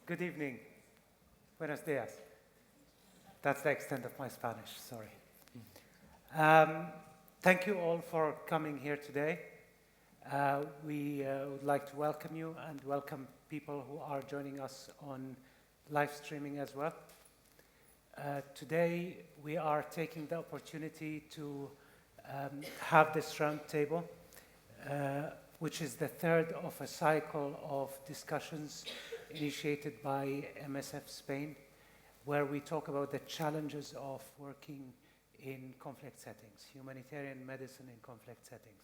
Good evening. Buenos dias. That's the extent of my Spanish, sorry. Thank you all for coming here today. We would like to welcome you and welcome people who are joining us on live streaming as well. Today, we are taking the opportunity to have this round table, which is the third of a cycle of discussions initiated by MSF Spain, where we talk about the challenges of working in conflict settings, humanitarian medicine in conflict settings.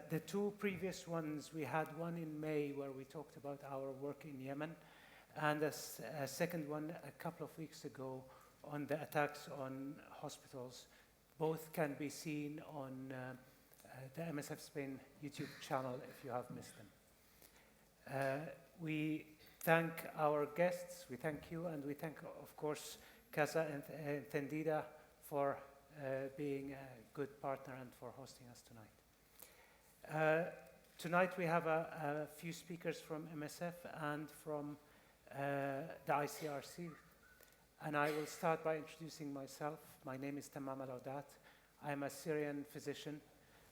The two previous ones, we had one in May where we talked about our work in Yemen, and a second one a couple of weeks ago on the attacks on hospitals. Both can be seen on the MSF Spain YouTube channel if you have missed them. We thank our guests, we thank you, and we thank, of course, Casa Entendida for being a good partner and for hosting us tonight. Tonight we have a few speakers from MSF and from the ICRC, and I will start by introducing myself. My name is Tamam Al-Audat. I'm a Syrian physician.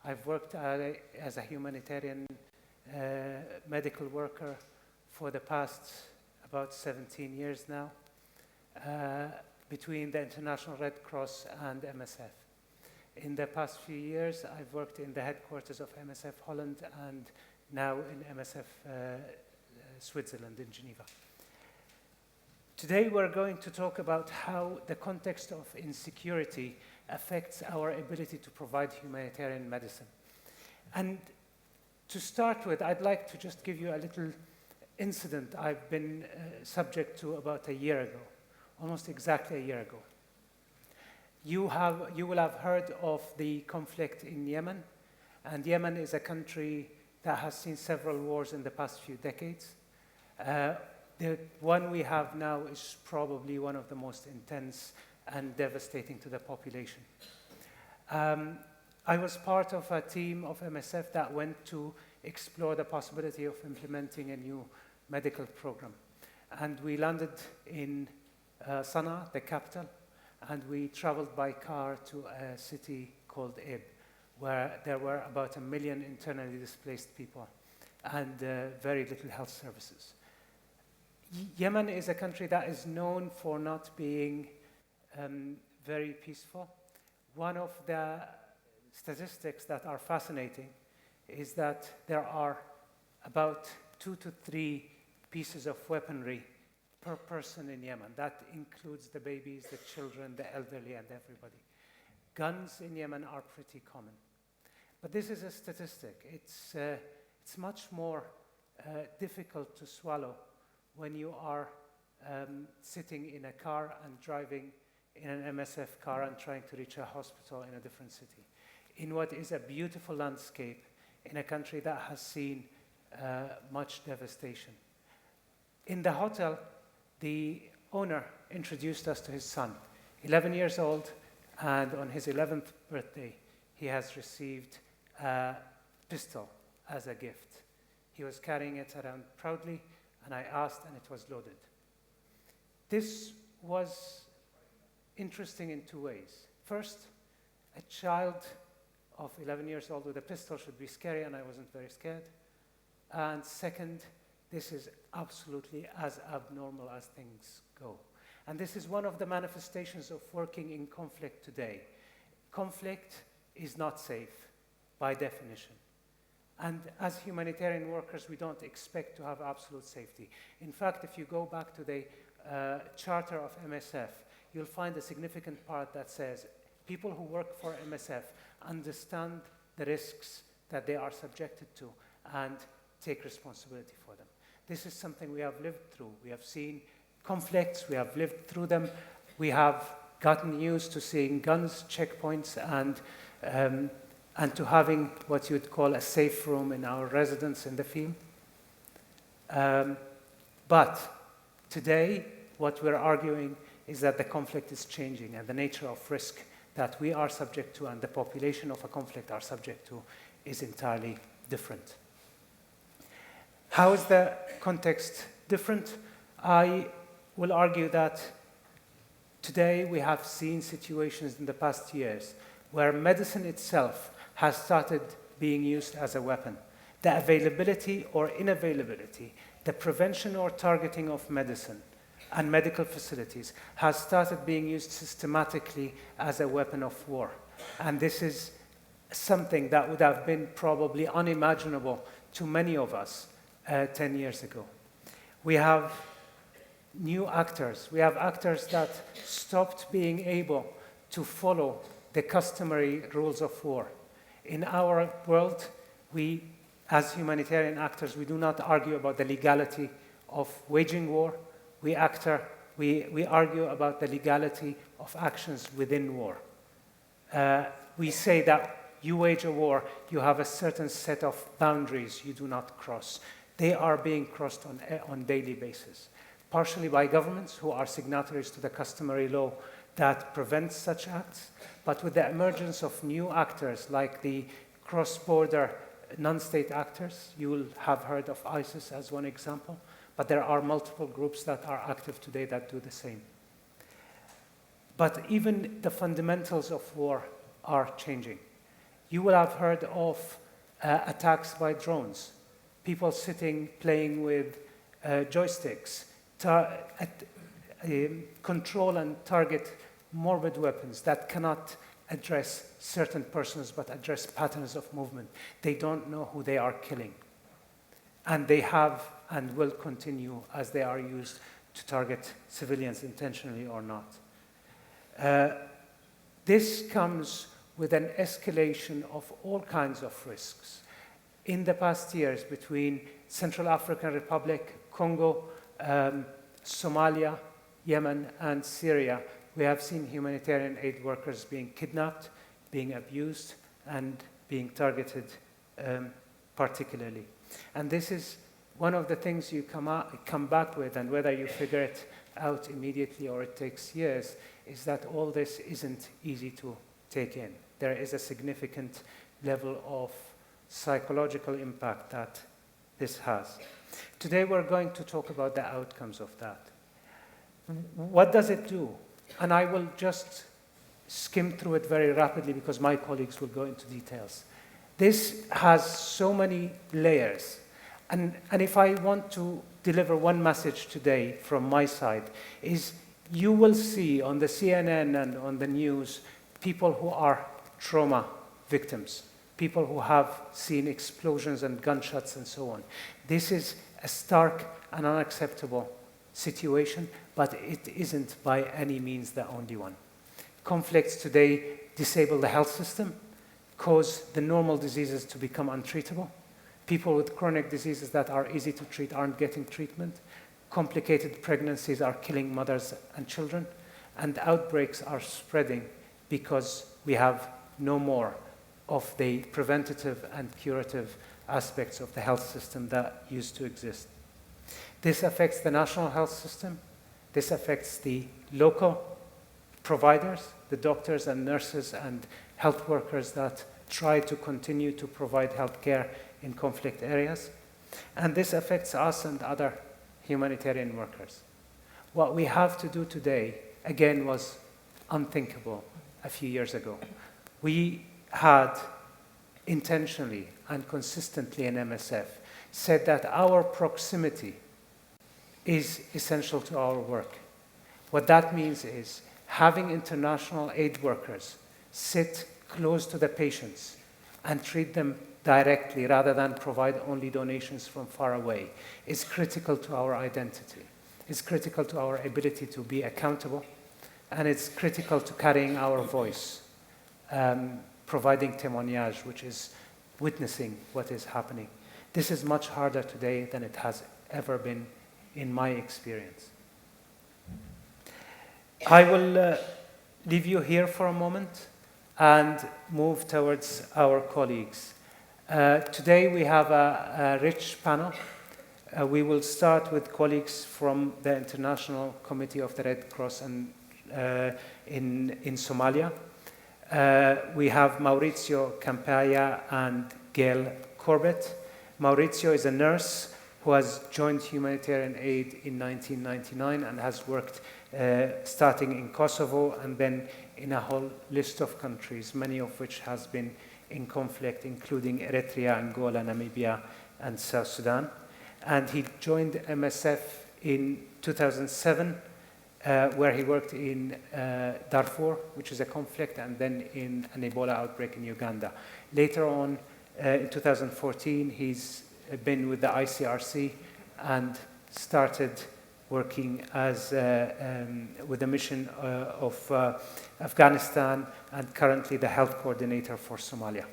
I've worked as a humanitarian medical worker for the past about 17 years now, between the International Red Cross and MSF. In the past few years, I've worked in the headquarters of MSF Holland and now in MSF Switzerland in Geneva. Today, we're going to talk about how the context of insecurity affects our ability to provide humanitarian medicine. And to start with, I'd like to just give you a little incident I've been subject to about a year ago, almost exactly a year ago. You will have heard of the conflict in Yemen, and Yemen is a country that has seen several wars in the past few decades. The one we have now is probably one of the most intense and devastating to the population. I was part of a team of MSF that went to explore the possibility of implementing a new medical program. And we landed in Sana'a, the capital, and we traveled by car to a city called Ib, where there were about 1 million internally displaced people and very little health services. Yemen is a country that is known for not being very peaceful. One of the statistics that are fascinating is that there are about 2 to 3 pieces of weaponry per person in Yemen. That includes the babies, the children, the elderly, and everybody. Guns in Yemen are pretty common. But this is a statistic. It's much more difficult to swallow when you are sitting in a car and driving in an MSF car and trying to reach a hospital in a different city, in what is a beautiful landscape in a country that has seen much devastation. In the hotel, the owner introduced us to his son, 11 years old, and on his 11th birthday, he has received a pistol as a gift. He was carrying it around proudly, and I asked, and it was loaded. This was interesting in 2 ways. First, a child of 11 years old with a pistol should be scary, and I wasn't very scared. And second, this is absolutely as abnormal as things go. And this is one of the manifestations of working in conflict today. Conflict is not safe by definition. And as humanitarian workers, we don't expect to have absolute safety. In fact, if you go back to the charter of MSF, you'll find a significant part that says people who work for MSF understand the risks that they are subjected to and take responsibility for them. This is something we have lived through. We have seen conflicts, we have lived through them. We have gotten used to seeing guns, checkpoints, and to having what you'd call a safe room in our residence in the field. But today, what we're arguing is that the conflict is changing and the nature of risk that we are subject to and the population of a conflict are subject to is entirely different. How is the context different. I will argue that today we have seen situations in the past years where medicine itself has started being used as a weapon. The availability or inavailability, the prevention or targeting of medicine and medical facilities has started being used systematically as a weapon of war. And this is something that would have been probably unimaginable to many of us 10 years ago. We have new actors. We have actors that stopped being able to follow the customary rules of war. In our world, we, as humanitarian actors, we do not argue about the legality of waging war. We argue about the legality of actions within war. We say that you wage a war, you have a certain set of boundaries you do not cross. They are being crossed on daily basis, partially by governments who are signatories to the customary law that prevents such acts, but with the emergence of new actors like the cross-border non-state actors. You will have heard of ISIS as one example, but there are multiple groups that are active today that do the same. But even the fundamentals of war are changing. You will have heard of attacks by drones, people sitting, playing with joysticks, control and target morbid weapons that cannot address certain persons but address patterns of movement. They don't know who they are killing. And they have and will continue as they are used to target civilians intentionally or not. This comes with an escalation of all kinds of risks. In the past years, between Central African Republic, Congo, Somalia, Yemen, and Syria, we have seen humanitarian aid workers being kidnapped, being abused, and being targeted particularly. And this is one of the things you come back with, and whether you figure it out immediately or it takes years, is that all this isn't easy to take in. There is a significant level of psychological impact that this has. Today we're going to talk about the outcomes of that. What does it do? And I will just skim through it very rapidly because my colleagues will go into details. This has so many layers. And if I want to deliver one message today from my side, is you will see on the CNN and on the news people who are trauma victims, people who have seen explosions and gunshots and so on. This is a stark and unacceptable situation, but it isn't by any means the only one. Conflicts today disable the health system, cause the normal diseases to become untreatable. People with chronic diseases that are easy to treat aren't getting treatment. Complicated pregnancies are killing mothers and children, and outbreaks are spreading because we have no more of the preventative and curative aspects of the health system that used to exist. This affects the national health system. This affects the local providers, the doctors and nurses and health workers that try to continue to provide health care in conflict areas. And this affects us and other humanitarian workers. What we have to do today, again, was unthinkable a few years ago. We had intentionally and consistently in MSF said that our proximity is essential to our work. What that means is having international aid workers sit close to the patients and treat them directly rather than provide only donations from far away is critical to our identity. It's critical to our ability to be accountable, and it's critical to carrying our voice, providing témoignage, which is witnessing what is happening. This is much harder today than it has ever been in my experience. I will leave you here for a moment and move towards our colleagues. Today we have a rich panel. We will start with colleagues from the International Committee of the Red Cross in Somalia. We have Maurizio Campaya and Gail Corbett. Maurizio is a nurse who has joined humanitarian aid in 1999 and has worked starting in Kosovo and then in a whole list of countries, many of which has been in conflict, including Eritrea, Angola, Namibia, and South Sudan. And he joined MSF in 2007, where he worked in Darfur, which is a conflict, and then in an Ebola outbreak in Uganda. Later on, in 2014, he's been with the ICRC and started working as with the mission of Afghanistan, and currently the health coordinator for Somalia.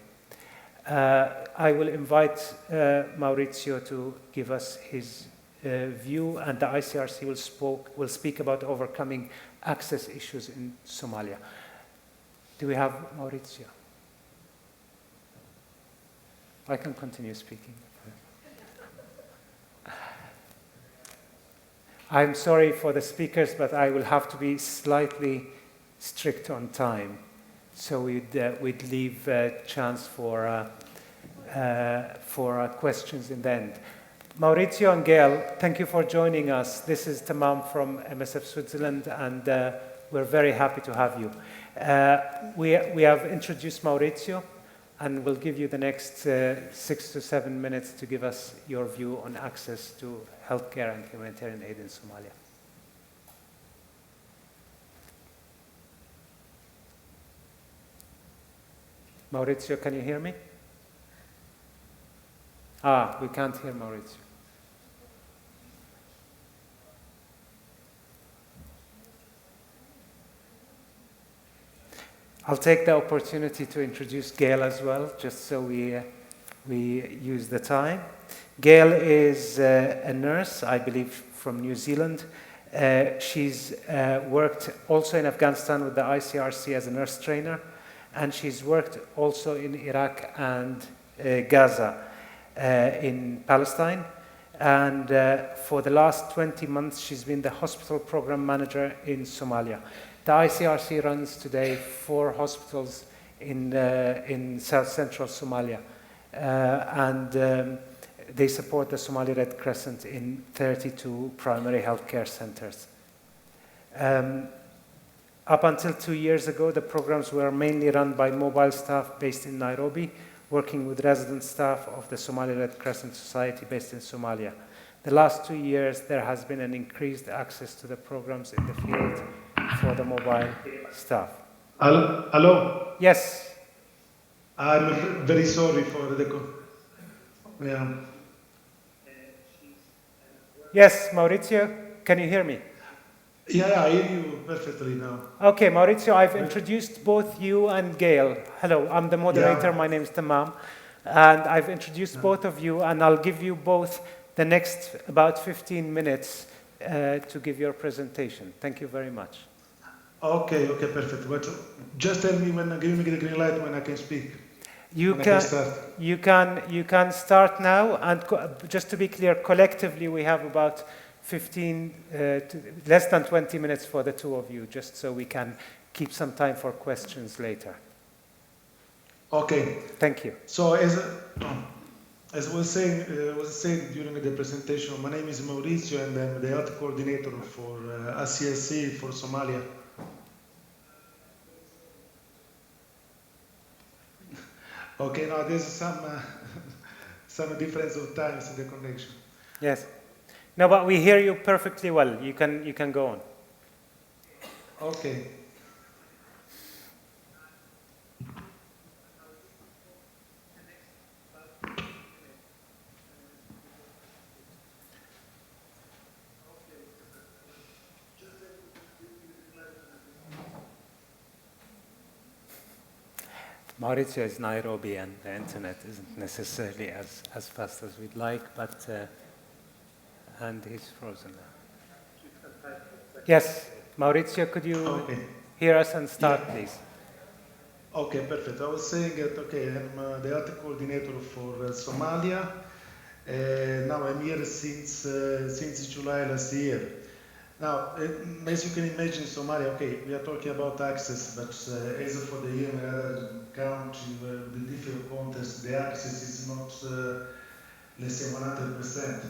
I will invite Maurizio to give us his view, and the ICRC will speak about overcoming access issues in Somalia. Do we have Maurizio? I can continue speaking. I'm sorry for the speakers, but I will have to be slightly strict on time. So we'd leave a chance for questions in the end. Maurizio and Gail, thank you for joining us. This is Tamam from MSF Switzerland, and we're very happy to have you. We have introduced Maurizio, and we'll give you the next 6 to 7 minutes to give us your view on access to healthcare and humanitarian aid in Somalia. Maurizio, can you hear me? We can't hear Maurizio. I'll take the opportunity to introduce Gail as well, just so we use the time. Gail is a nurse, I believe, from New Zealand. She's worked also in Afghanistan with the ICRC as a nurse trainer, and she's worked also in Iraq and Gaza in Palestine. And for the last 20 months, she's been the hospital program manager in Somalia. The ICRC runs today 4 hospitals in South Central Somalia, and they support the Somali Red Crescent in 32 primary healthcare centers. Up until 2 years ago, the programs were mainly run by mobile staff based in Nairobi, working with resident staff of the Somali Red Crescent Society based in Somalia. The last 2 years, there has been an increased access to the programs in the field for the mobile staff. Hello? Yes. I'm very sorry for the... Yeah. Yes, Maurizio, can you hear me? Yeah, I hear you perfectly now. Okay, Maurizio, I've introduced both you and Gail. Hello, I'm the moderator, my name is Tamam, and I've introduced both of you, and I'll give you both the next about 15 minutes to give your presentation. Thank you very much. Okay, perfect. But just tell me give me the green light when I can speak. You can start now, and just to be clear, collectively we have about 15, less than 20 minutes for the two of you, just so we can keep some time for questions later. Okay. Thank you. So as I was saying during the presentation, my name is Maurizio, and I'm the health coordinator for ICRC for Somalia. Okay, now there's some difference of times in the connection. Yes. No, but we hear you perfectly well. You can go on. Okay. Maurizio is Nairobi, and the internet isn't necessarily as fast as we'd like, but and he's frozen now. Yes, Maurizio, could you hear us and start, please? Okay, perfect. I was saying that, I'm the health coordinator for Somalia. Now I'm here since July last year. Now, as you can imagine, Somalia, we are talking about access, but as for the country with the different context, the access is let's say 100%.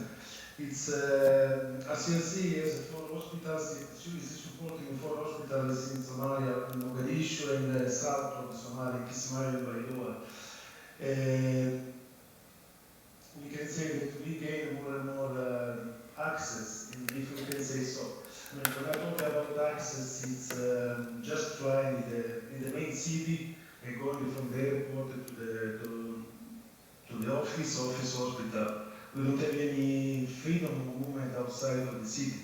It's RCLC has 4 hospitals. It is supporting 4 hospitals in Somalia, in Mogadishu, and the south of Somalia, Kismayo and Baidoa. We can say that we gain more and more access, if we can say so. I mean, when I talk about access, it's just flying in the main city and going from the airport to the office hospital. We don't have any freedom of movement outside of the city,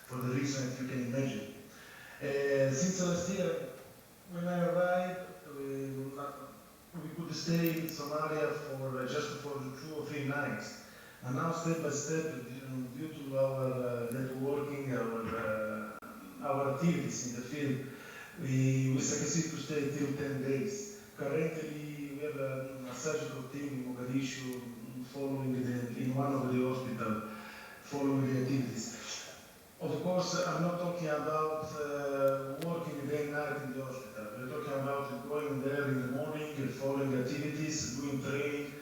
for the reason that you can imagine. Since last year, when I arrived, we could stay in Somalia for just for 2 or 3 nights. And now, step by step, due to our networking, our activities in the field, we succeeded to stay till 10 days. Currently, we have a surgical team in Mogadishu following in one of the hospitals, following the activities. Of course, I'm not talking about working day and night in the hospital. We're talking about going there in the morning, following activities, doing training,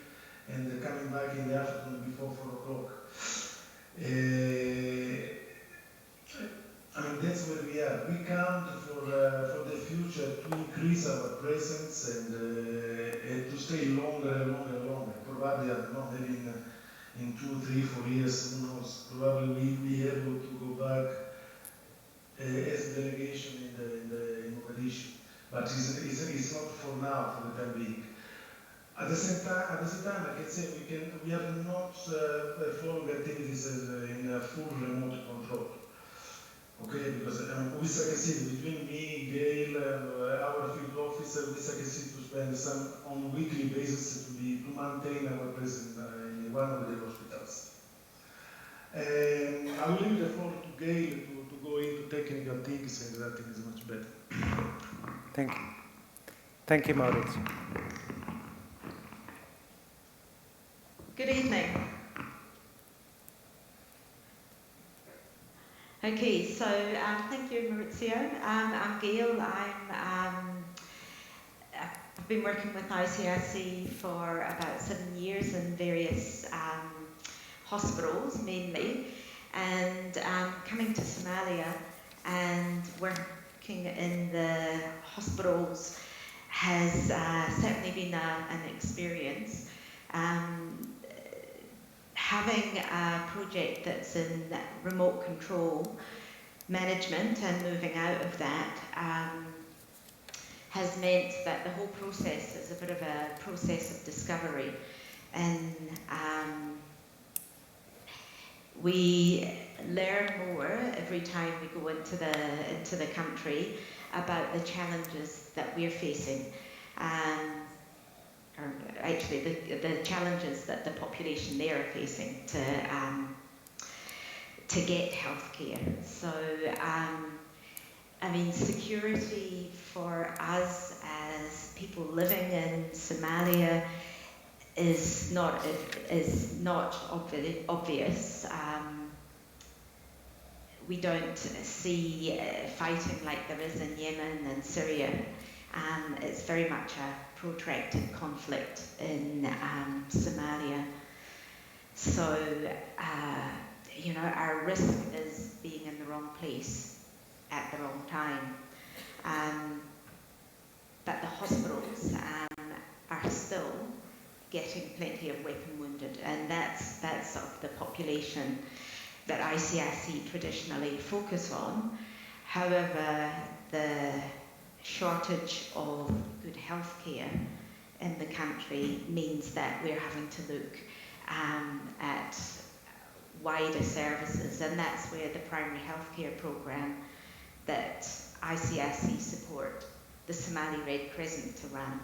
and coming back in the afternoon before 4 o'clock. I mean, that's where we are. We count for the future to increase our presence and to stay longer and longer and longer. Probably, I don't know, maybe in 2, 3, 4 years, who knows? Probably we'll be able to go back as a delegation in Mogadishu. But it's not for now, for the time being. At the same time, I can say we are not following activities in full remote control. Okay, because we succeed between me, Gail, our field officer, we succeed to spend some on weekly basis to maintain our presence in one of the hospitals. I will leave the floor to Gail to go into technical things, and I think is much better. Thank you. Thank you, Maurizio. Good evening. Okay, so thank you, Maurizio. I'm Gail. I've been working with ICRC for about 7 years in various hospitals, mainly, and coming to Somalia and working in the hospitals has certainly been an experience. Having a project that's in remote control management and moving out of that has meant that the whole process is a bit of a process of discovery, and we learn more every time we go into the country about the challenges that we're facing. Or actually the challenges that the population there are facing to get healthcare. So, I mean, security for us as people living in Somalia is not obvious. We don't see fighting like there is in Yemen and Syria. It's very much a protracted conflict in Somalia. So, you know, our risk is being in the wrong place at the wrong time. But the hospitals are still getting plenty of weapon wounded, and that's sort of the population that ICRC traditionally focus on. However, the shortage of good health care in the country means that we're having to look at wider services, and that's where the primary healthcare program that ICRC support, the Somali Red Crescent to run,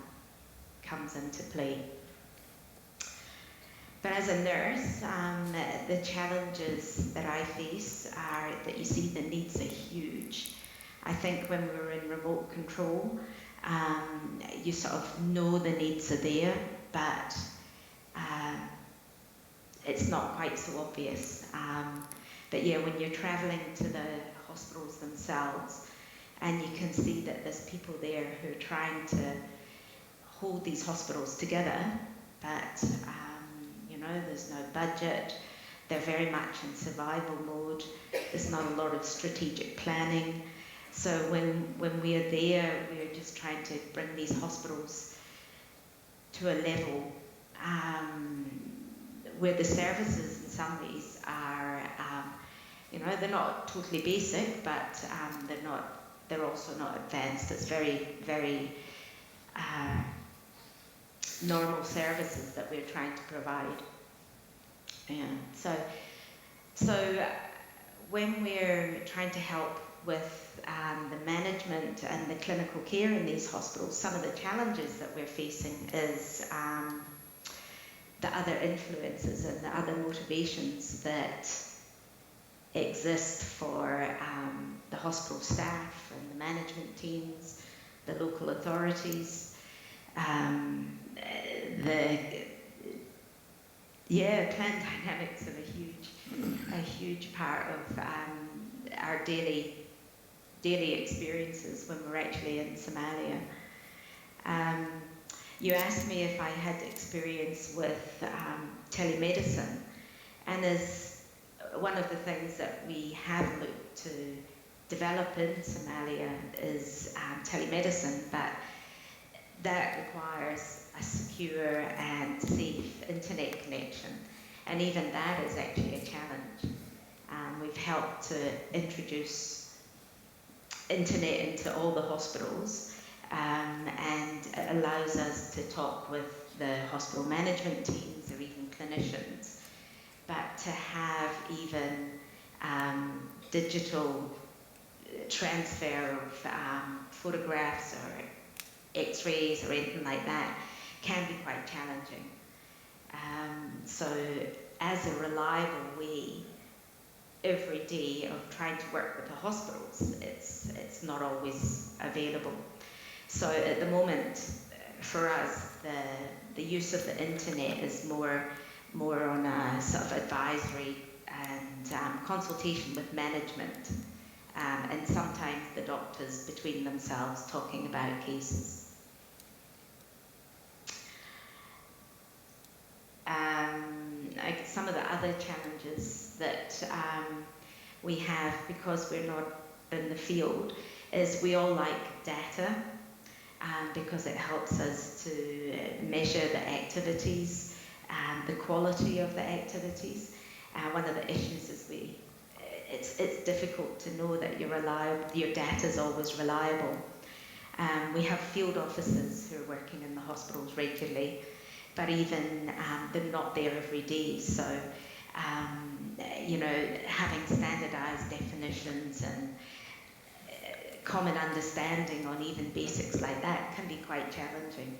comes into play. But as a nurse, the challenges that I face are that you see the needs are huge. I think when we were in remote control, you sort of know the needs are there, but it's not quite so obvious. But yeah, when you're traveling to the hospitals themselves, and you can see that there's people there who are trying to hold these hospitals together, but you know, there's no budget. They're very much in survival mode. There's not a lot of strategic planning. So when we're there, we're just trying to bring these hospitals to a level where the services in some ways are, they're not totally basic, but they're also not advanced. It's very, very normal services that we're trying to provide. Yeah. So when we're trying to help with the management and the clinical care in these hospitals, some of the challenges that we're facing is the other influences and the other motivations that exist for the hospital staff and the management teams, the local authorities, clan dynamics are a huge part of our daily experiences when we're actually in Somalia. You asked me if I had experience with telemedicine, and as one of the things that we have looked to develop in Somalia is telemedicine, but that requires a secure and safe internet connection, and even that is actually a challenge. We've helped to introduce internet into all the hospitals, and it allows us to talk with the hospital management teams or even clinicians, but to have even digital transfer of photographs or x-rays or anything like that can be quite challenging. So as a reliable way every day of trying to work with the hospitals, it's not always available. So at the moment, for us, the use of the internet is more on a sort of advisory and consultation with management, and sometimes the doctors between themselves talking about cases. Some of the other challenges that we have, because we're not in the field, is we all like data, because it helps us to measure the activities and the quality of the activities. One of the issues is it's difficult to know that your data is always reliable. We have field officers who are working in the hospitals regularly, but even they're not there every day. So, having standardized definitions and common understanding on even basics like that can be quite challenging.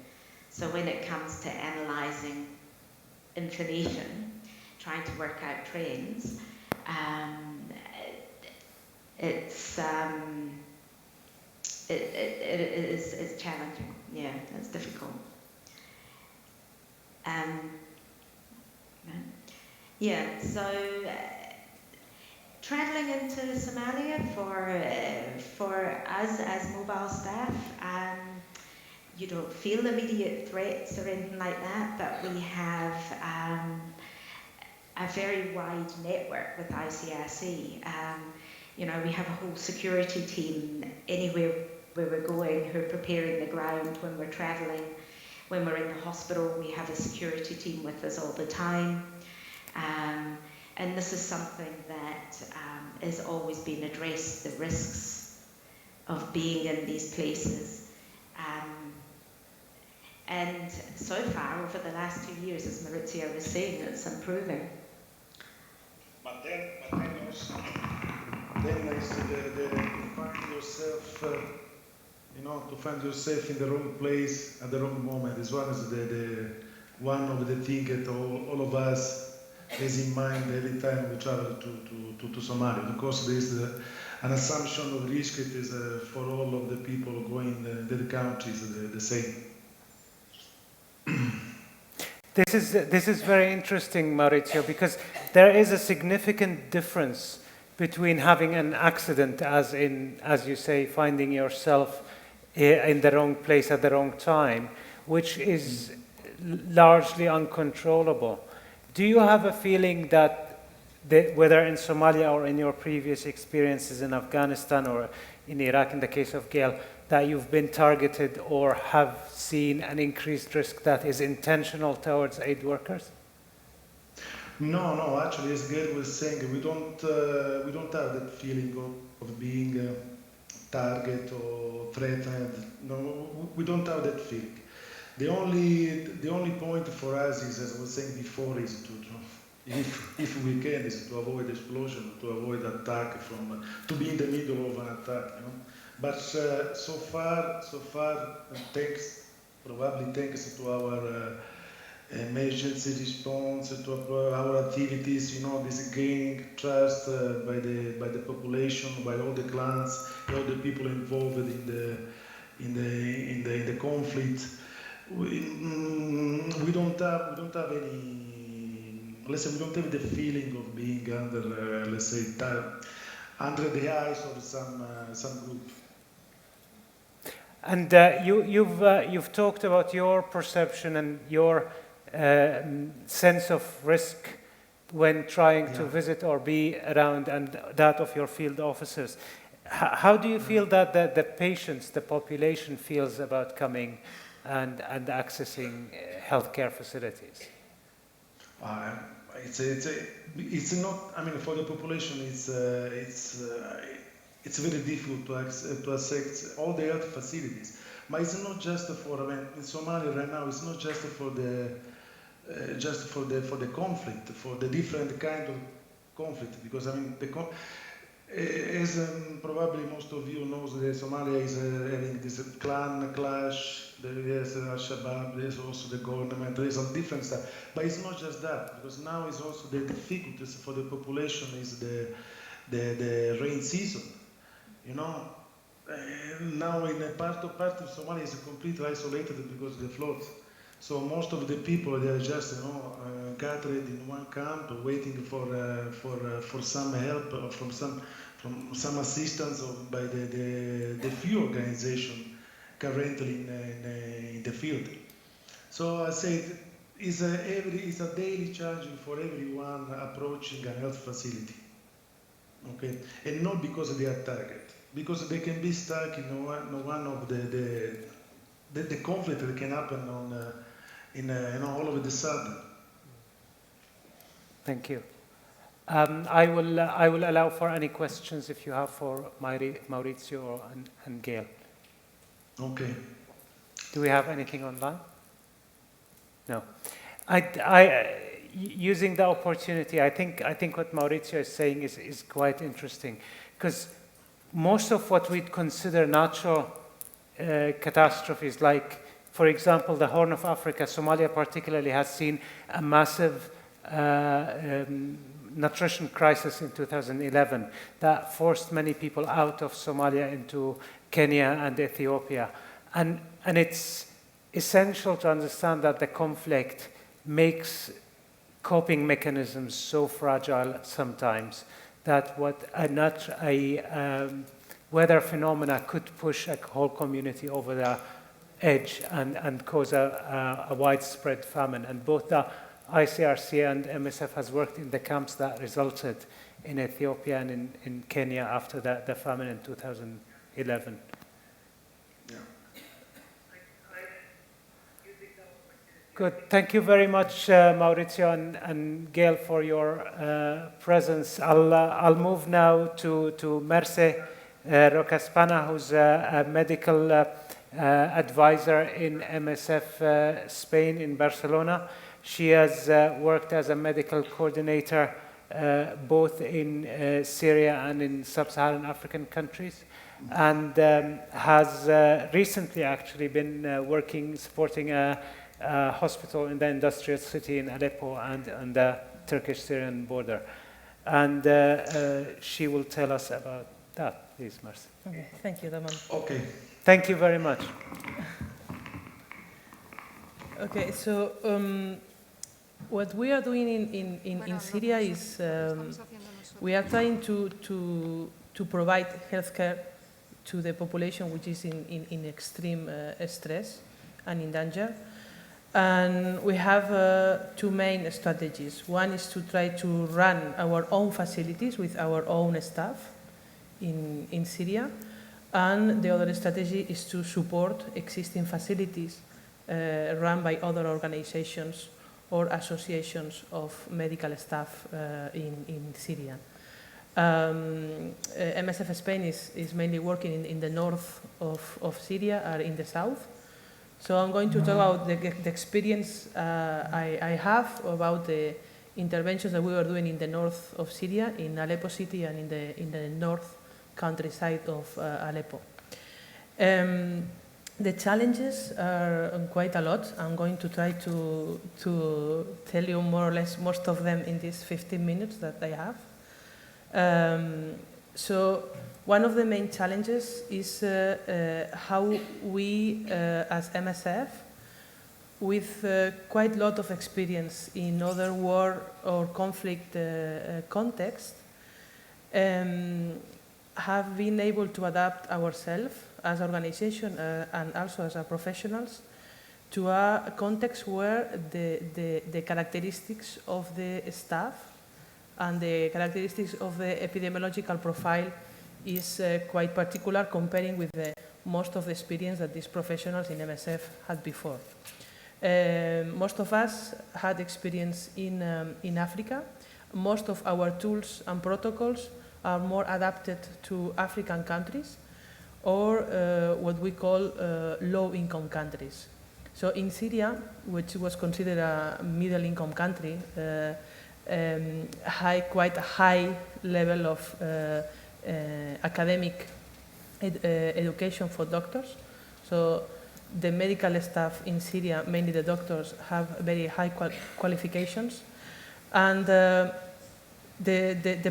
So when it comes to analysing information, trying to work out trends, it's challenging. Yeah, it's difficult. So travelling into Somalia for us as mobile staff, you don't feel immediate threats or anything like that, but we have a very wide network with ICRC. We have a whole security team anywhere where we're going who are preparing the ground when we're travelling. When we're in the hospital, we have a security team with us all the time. And this is something that has always been addressed, the risks of being in these places. And so far, over the last 2 years, as Maurizio was saying, it's improving. But then also, it's to find yourself, to find yourself in the wrong place at the wrong moment. This one is one of the things that all of us has in mind every time we travel to Somalia. Of course, there is an assumption of risk that is for all of the people going to the countries the same. This is very interesting, Maurizio, because there is a significant difference between having an accident, as you say, finding yourself in the wrong place at the wrong time, which is largely uncontrollable. Do you have a feeling that, whether in Somalia or in your previous experiences in Afghanistan or in Iraq, in the case of Gail, that you've been targeted or have seen an increased risk that is intentional towards aid workers? No, actually, as Gail was saying, we don't have that feeling of being a target or threatened. No, we don't have that feeling. The only point for us is, as I was saying before, is to if we can, is to avoid explosion, to avoid attack to be in the middle of an attack, you know. But so far, probably thanks to our emergency response, to our activities, you know, this gaining trust by the population, by all the clans, all the people involved in the conflict. We don't have any. Let's say we don't have the feeling of being under, let's say, under the eyes of some group. And you've talked about your perception and your sense of risk when trying to visit or be around, and that of your field officers. How do you feel that the patients, the population feels about coming and accessing healthcare facilities? It's not. I mean, for the population, it's very difficult to access all the health facilities. But it's not just for. I mean, in Somalia right now, it's not just for the conflict, for the different kind of conflict. Because I mean, as probably most of you know, Somalia is having this clan clash. There's Al-Shabaab, there's also the government, there's some different stuff. But it's not just that, because now it's also the difficulties for the population is the rain season. You know, now in a part of Somalia is completely isolated because of the floods. So most of the people, they are just, you know, gathered in one camp, waiting for some help or from some assistance by the few organization currently in the field. So I say it's a daily challenge for everyone approaching a health facility. Okay, and not because they are target, because they can be stuck in one of the conflict that can happen all of a sudden. Thank you. I will allow for any questions if you have for Maurizio and Gail. Okay. Do we have anything online? No. Using the opportunity, I think what Maurizio is saying is quite interesting, because most of what we'd consider natural catastrophes, like, for example, the Horn of Africa, Somalia particularly, has seen a massive nutrition crisis in 2011 that forced many people out of Somalia into Kenya and Ethiopia. And it's essential to understand that the conflict makes coping mechanisms so fragile sometimes that what a weather phenomena could push a whole community over the edge and cause a widespread famine. And both the ICRC and MSF has worked in the camps that resulted in Ethiopia and in Kenya after the famine in 2011. Good. Thank you very much, Maurizio and Gail, for your presence. I'll move now to Merce Rocaspana, who's a medical advisor in MSF Spain in Barcelona. She has worked as a medical coordinator both in Syria and in sub-Saharan African countries, and has recently actually been supporting a hospital in the industrial city in Aleppo and on the Turkish-Syrian border. And she will tell us about that. Please, Merce. Okay, thank you, Daman. Okay. Thank you very much. Okay, so what we are doing in Syria is we are trying to provide healthcare to the population which is in extreme stress and in danger. And we have two main strategies. One is to try to run our own facilities with our own staff in Syria. And the other strategy is to support existing facilities run by other organizations or associations of medical staff in Syria. MSF Spain is mainly working in the north of Syria or in the south. So I'm going to talk about the experience I have about the interventions that we were doing in the north of Syria, in Aleppo city and in the north countryside of Aleppo. The challenges are quite a lot. I'm going to try to tell you more or less most of them in these 15 minutes that I have. So one of the main challenges is how we, as MSF, with quite a lot of experience in other war or conflict contexts, have been able to adapt ourselves as an organization and also as professionals to a context where the characteristics of the staff and the characteristics of the epidemiological profile is quite particular comparing with most of the experience that these professionals in MSF had before. Most of us had experience in Africa. Most of our tools and protocols are more adapted to African countries or what we call low-income countries. So in Syria, which was considered a middle-income country, quite a high level of academic education for doctors. So the medical staff in Syria, mainly the doctors, have very high qualifications. And the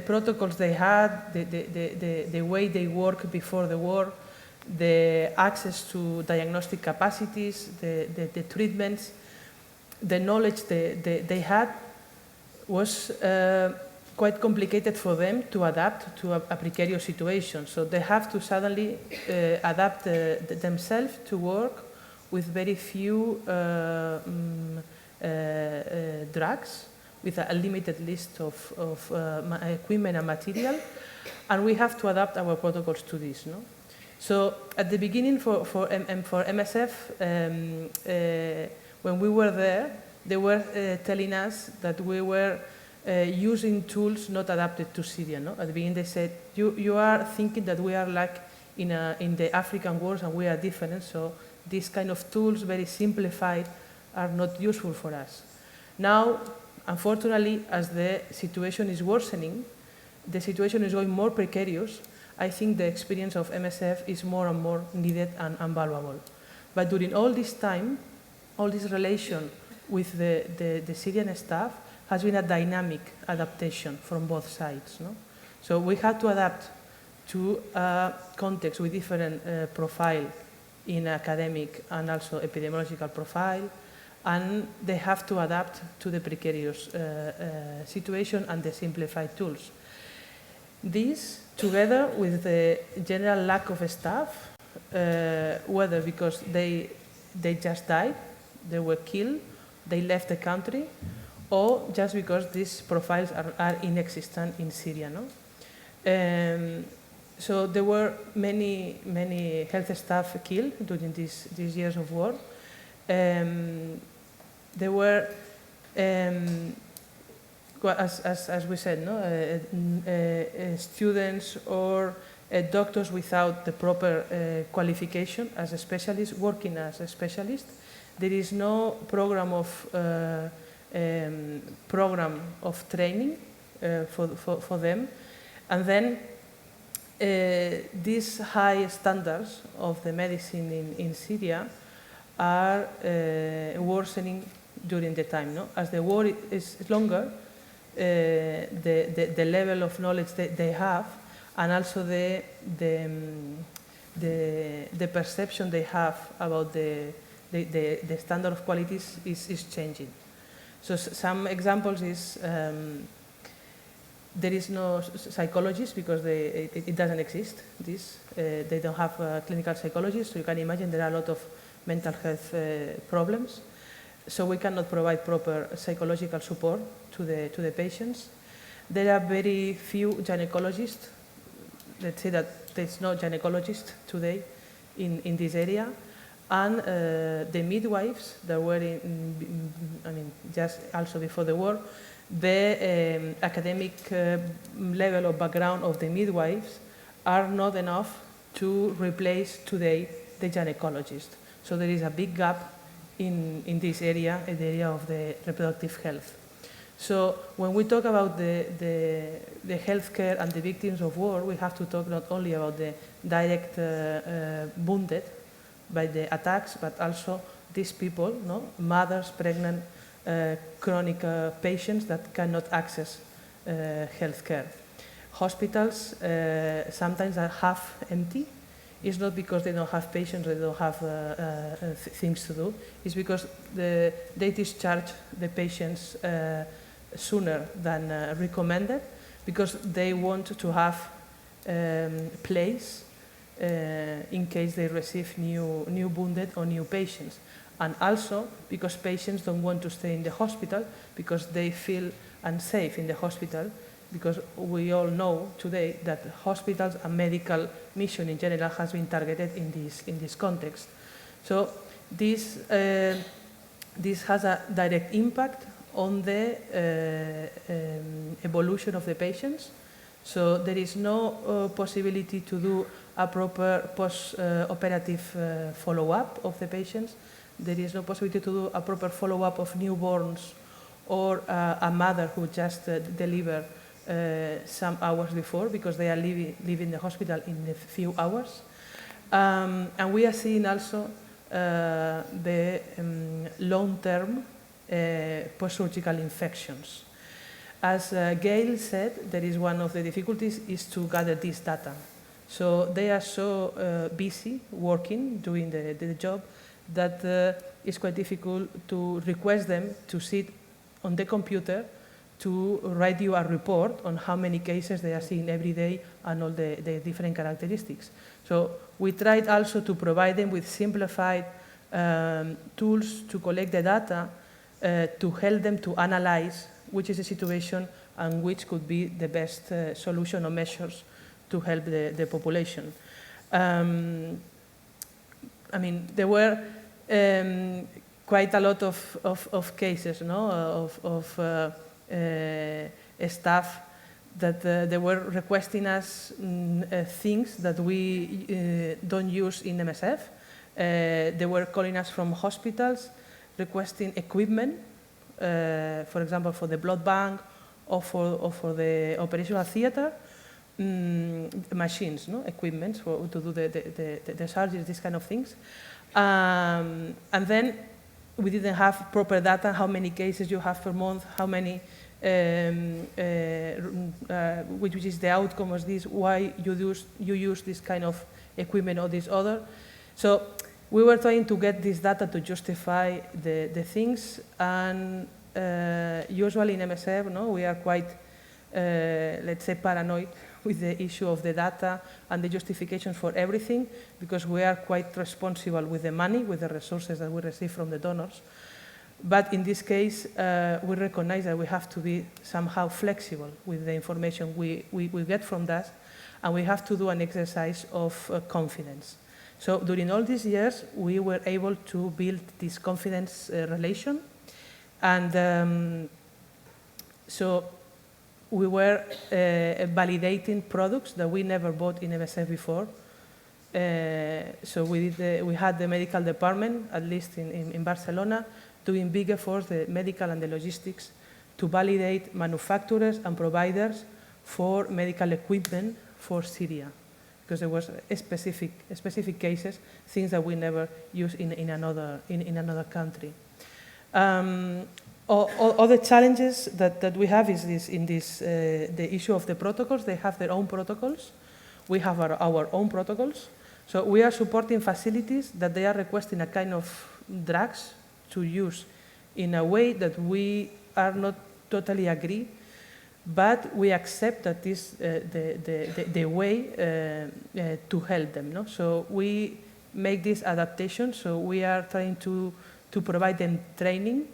protocols they had, the way they worked before the war, the access to diagnostic capacities, the treatments, the knowledge they had was quite complicated for them to adapt to a precarious situation. So they have to suddenly adapt themselves to work with very few drugs, with a limited list of equipment and material, and we have to adapt our protocols to this. No? So at the beginning for MSF, when we were there, they were telling us that we were using tools not adapted to Syria. No? At the beginning they said, you are thinking that we are like in the African wars and we are different, so these kind of tools, very simplified, are not useful for us. Now, unfortunately, as the situation is worsening, the situation is going more precarious, I think the experience of MSF is more and more needed and valuable. But during all this time, all this relation with the Syrian staff has been a dynamic adaptation from both sides. No? So we had to adapt to a context with different profile in academic and also epidemiological profile, and they have to adapt to the precarious situation and the simplified tools. This, together with the general lack of staff, whether because they just died, they were killed, they left the country, or just because these profiles are inexistent in Syria. No? So there were many health staff killed during these years of war. There were, as we said, no, students or doctors without the proper qualification as a specialist, working as a specialist. There is no program of training for them, and then these high standards of the medicine in Syria are worsening during the time. No? As the war is longer, the level of knowledge they have, and also the perception they have about the standard of qualities is changing. So some examples is there is no psychologist because it doesn't exist. They don't have clinical psychologists, so you can imagine there are a lot of mental health problems. so we cannot provide proper psychological support to the patients. There are very few gynecologists. Let's say that there's no gynecologist today in this area. And the midwives that were just also before the war, the academic level of background of the midwives are not enough to replace today the gynecologist. So there is a big gap in this area, in the area of the reproductive health. So when we talk about the healthcare and the victims of war, we have to talk not only about the direct wounded by the attacks, but also these people, no? Mothers, pregnant, chronic patients that cannot access healthcare. Hospitals sometimes are half empty. It's not because they don't have patients, they don't have things to do. It's because they discharge the patients sooner than recommended, because they want to have place in case they receive new wounded or new patients. And also because patients don't want to stay in the hospital because they feel unsafe in the hospital, because we all know today that hospitals and medical mission in general has been targeted in this context. So this has a direct impact on the evolution of the patients. So there is no possibility to do a proper post-operative follow-up of the patients. There is no possibility to do a proper follow-up of newborns or a mother who just delivered some hours before, because they are leaving the hospital in a few hours. And we are seeing also the long-term post-surgical infections. As Gail said, there is one of the difficulties is to gather this data. So they are so busy working, doing the job, that it's quite difficult to request them to sit on the computer to write you a report on how many cases they are seeing every day and all the different characteristics. So we tried also to provide them with simplified tools to collect the data to help them to analyze which is the situation and which could be the best solution or measures to help the population. I mean, there were quite a lot of cases, no, of staff that they were requesting us things that we don't use in MSF. They were calling us from hospitals requesting equipment, for example, for the blood bank or for the operational theater, machines, no, equipment to do the surgeries, these kind of things. And then we didn't have proper data, how many cases you have per month, how many, which is the outcome of this, why you use this kind of equipment or this other. So we were trying to get this data to justify the things, and usually in MSF, no, we are quite, let's say, paranoid with the issue of the data and the justifications for everything, because we are quite responsible with the money, with the resources that we receive from the donors. But in this case, we recognize that we have to be somehow flexible with the information we get from that, and we have to do an exercise of confidence. So during all these years, we were able to build this confidence relation, and so we were validating products that we never bought in MSF before. So we had the medical department, at least in Barcelona, doing big efforts, the medical and the logistics, to validate manufacturers and providers for medical equipment for Syria, because there was specific cases, things that we never use in another country. All the challenges that we have is the issue of the protocols. They have their own protocols. We have our own protocols. So we are supporting facilities that they are requesting a kind of drugs to use in a way that we are not totally agree, but we accept that this the way to help them. No? So we make this adaptation. So we are trying to to provide them training,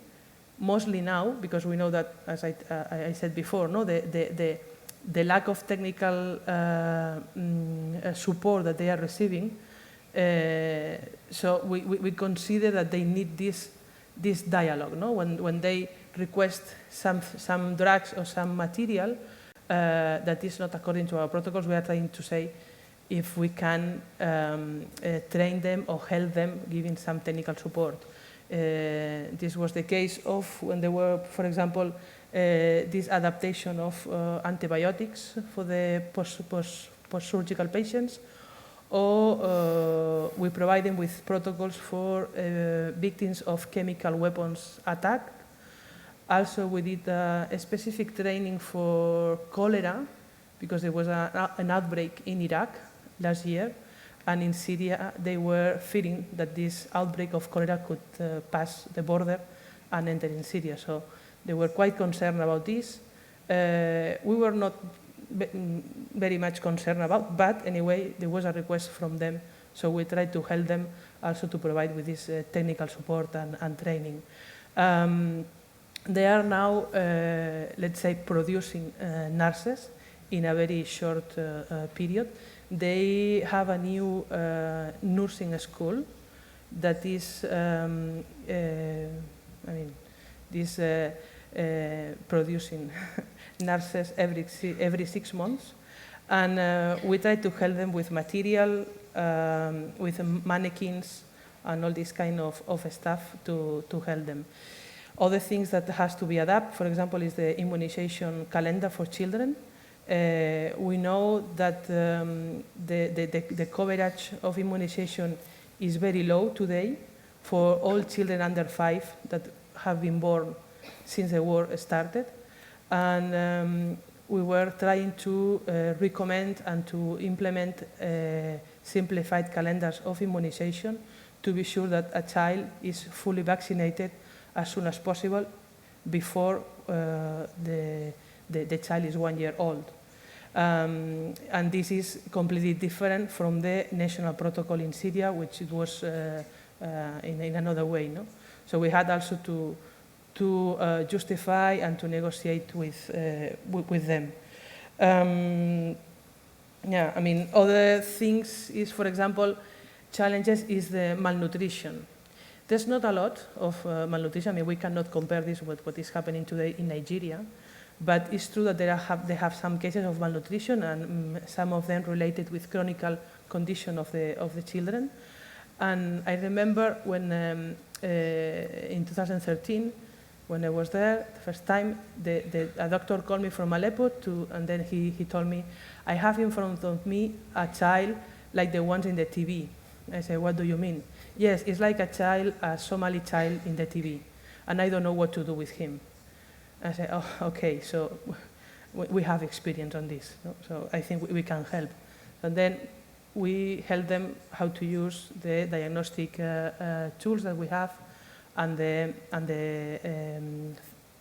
mostly now, because we know that, as I said before, no, the lack of technical support that they are receiving. So we consider that they need this dialogue. No? When they request some drugs or some material that is not according to our protocols, we are trying to say if we can train them or help them giving some technical support. This was the case of when there were, for example, this adaptation of antibiotics for the post-surgical patients, or we provide them with protocols for victims of chemical weapons attack. Also, we did a specific training for cholera, because there was an outbreak in Iraq last year, and in Syria they were fearing that this outbreak of cholera could pass the border and enter in Syria. So they were quite concerned about this. We were not very much concerned about, but anyway, there was a request from them, so we tried to help them also to provide with this technical support and training. They are now, let's say, producing nurses in a very short period. They have a new nursing school that is, producing nurses every 6 months, and we try to help them with material, with mannequins, and all this kind of stuff to help them. Other things that has to be adapted, for example, is the immunization calendar for children. We know that the coverage of immunization is very low today for all children under 5 that have been born since the war started. And we were trying to recommend and to implement simplified calendars of immunization to be sure that a child is fully vaccinated as soon as possible before the child is 1 year old. And this is completely different from the national protocol in Syria, which it was in another way. No? So we had also to justify and to negotiate with them. Yeah, I mean, other things is, for example, challenges is the malnutrition. There's not a lot of malnutrition. I mean, we cannot compare this with what is happening today in Nigeria, but it's true that they have some cases of malnutrition, and some of them related with chronic condition of the children. And I remember when in 2013, when I was there the first time, a doctor called me from Aleppo, and then he told me, I have in front of me a child like the ones in the TV. I said, what do you mean? Yes, it's like a Somali child in the TV, and I don't know what to do with him. I said, oh, okay, so we have experience on this, no? So I think we can help. And then we help them how to use the diagnostic tools that we have, and the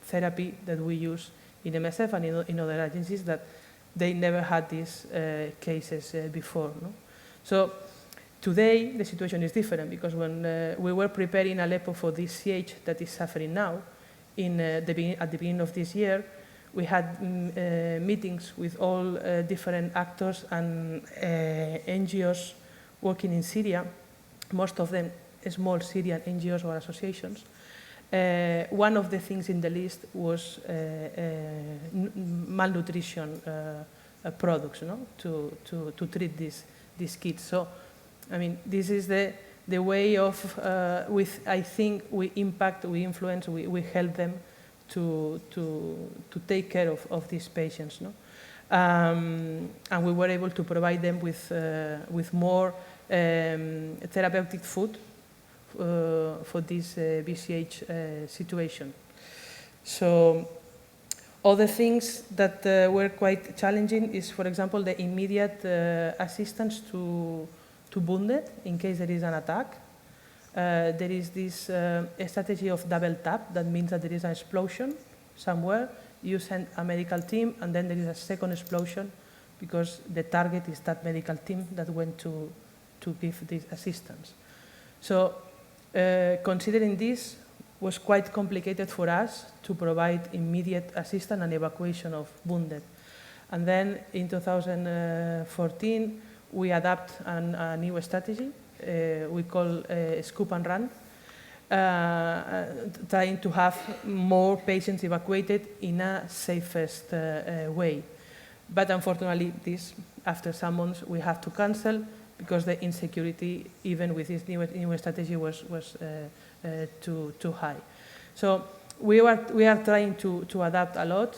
therapy that we use in MSF and in other agencies that they never had these cases before. No? So today the situation is different, because when we were preparing Aleppo for this siege that is suffering now, at the beginning of this year, we had meetings with all different actors and NGOs working in Syria, most of them small Syrian NGOs or associations. One of the things in the list was malnutrition products, no? to treat these kids. So, I mean, this is the way of, I think we impact, we influence, we help them to take care of these patients. No? And we were able to provide them with more therapeutic food for this BCH situation. So other things that were quite challenging is, for example, the immediate assistance to wounded in case there is an attack. There is this strategy of double tap. That means that there is an explosion somewhere, you send a medical team, and then there is a second explosion because the target is that medical team that went to give this assistance. So Considering this was quite complicated for us to provide immediate assistance and evacuation of wounded. And then in 2014, we adapt a new strategy we call scoop and run, trying to have more patients evacuated in a safest way. But unfortunately, this, after some months, we have to cancel because the insecurity, even with this new strategy, was too high. So we are trying to adapt a lot.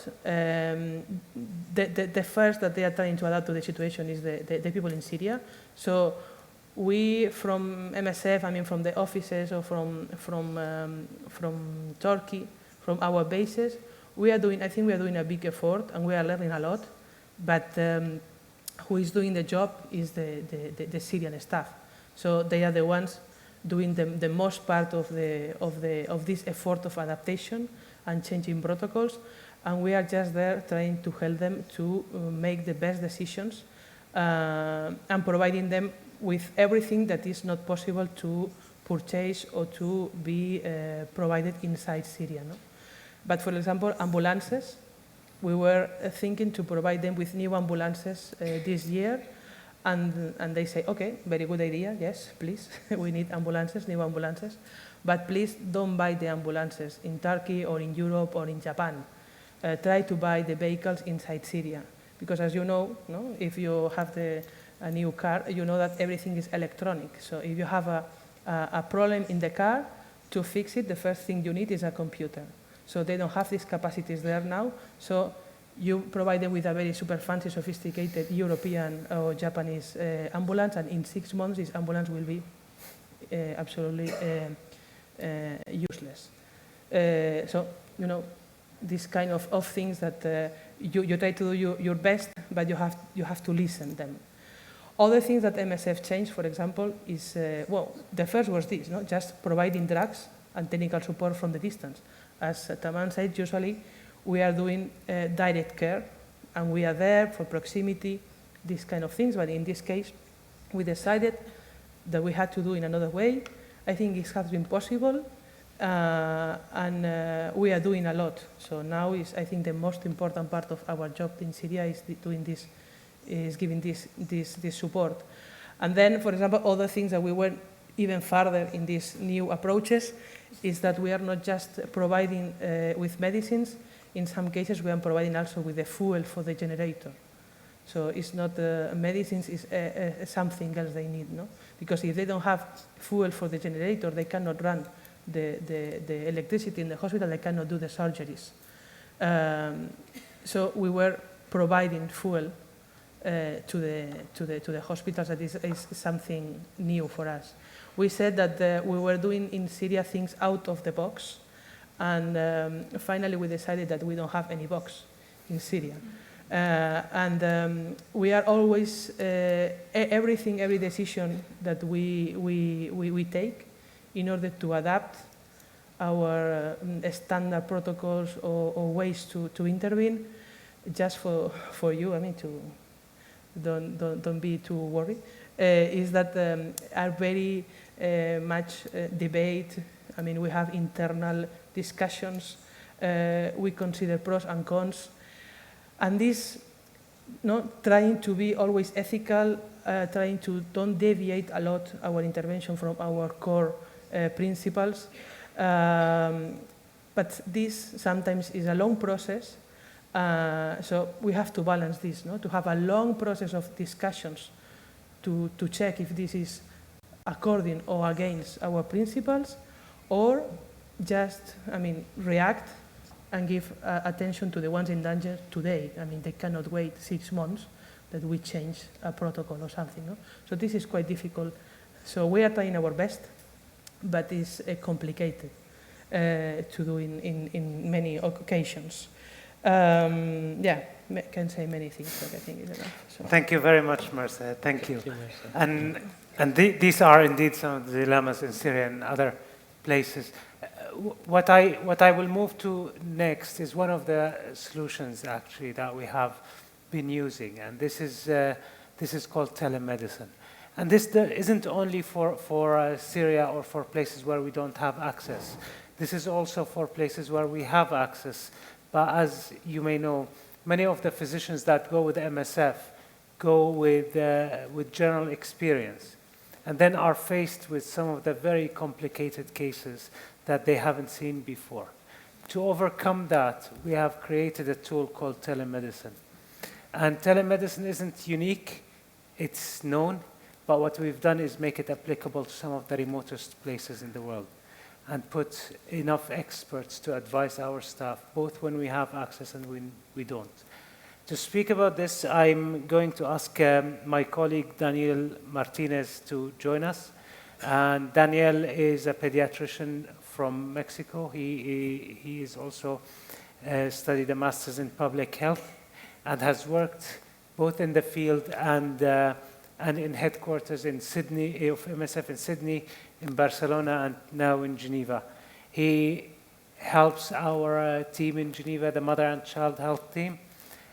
The first that they are trying to adapt to the situation is the people in Syria. So we, from MSF, I mean from the offices or from Turkey, from our bases, I think we are doing a big effort and we are learning a lot. But who is doing the job is the Syrian staff. So they are the ones doing the most part of this effort of adaptation and changing protocols, and we are just there trying to help them to make the best decisions and providing them with everything that is not possible to purchase or to be provided inside Syria. No? But for example, ambulances, we were thinking to provide them with new ambulances this year. And they say, okay, very good idea, yes, please, we need ambulances, new ambulances, but please don't buy the ambulances in Turkey or in Europe or in Japan. Try to buy the vehicles inside Syria, because as you know, no, if you have a new car, you know that everything is electronic. So if you have a problem in the car, to fix it, the first thing you need is a computer. So they don't have these capacities there now. So you provide them with a very super fancy, sophisticated European or Japanese ambulance, and in 6 months this ambulance will be absolutely useless. So, you know, this kind of things that you try to do your best, but you have to listen to them. Other things that MSF changed, for example, is, well, the first was this, no? Just providing drugs and technical support from the distance. As Taman said, usually we are doing direct care, and we are there for proximity, these kind of things. But in this case, we decided that we had to do in another way. I think it has been possible, and we are doing a lot. So now is, I think, the most important part of our job in Syria is doing this, is giving this support. And then, for example, other things that we went even further in these new approaches is that we are not just providing with medicines. In some cases, we are providing also with the fuel for the generator. So it's not medicines, it's something else they need, no? Because if they don't have fuel for the generator, they cannot run the electricity in the hospital, they cannot do the surgeries. So we were providing fuel to the hospitals. That is something new for us. We said that we were doing in Syria things out of the box. And finally, we decided that we don't have any box in Syria. And we are always, every decision that we take in order to adapt our standard protocols or ways to intervene, just for you, I mean, to don't be too worried, is that are very much debate. I mean, we have internal discussions, we consider pros and cons, and this, trying to be always ethical, trying to don't deviate a lot our intervention from our core principles, but this sometimes is a long process, so we have to balance this, to have a long process of discussions to check if this is according or against our principles, or just, I mean, react and give attention to the ones in danger today. I mean, they cannot wait 6 months that we change a protocol or something. No? So this is quite difficult. So we are trying our best, but it's complicated to do in many occasions. Yeah, can say many things, but I think it's enough. So. Thank you very much, Merce. Thank you. And these are indeed some of the dilemmas in Syria and other places. What I will move to next is one of the solutions actually that we have been using, and this is called telemedicine. And this isn't only for Syria or for places where we don't have access. This is also for places where we have access. But as you may know, many of the physicians that go with MSF go with general experience, and then are faced with some of the very complicated cases that they haven't seen before. To overcome that, we have created a tool called telemedicine. And telemedicine isn't unique, it's known, but what we've done is make it applicable to some of the remotest places in the world and put enough experts to advise our staff, both when we have access and when we don't. To speak about this, I'm going to ask my colleague Daniel Martinez to join us. And Daniel is a pediatrician from Mexico. He is also studied a master's in public health and has worked both in the field and in headquarters in Sydney, of MSF in Sydney, in Barcelona, and now in Geneva. He helps our team in Geneva, the Mother and Child Health team,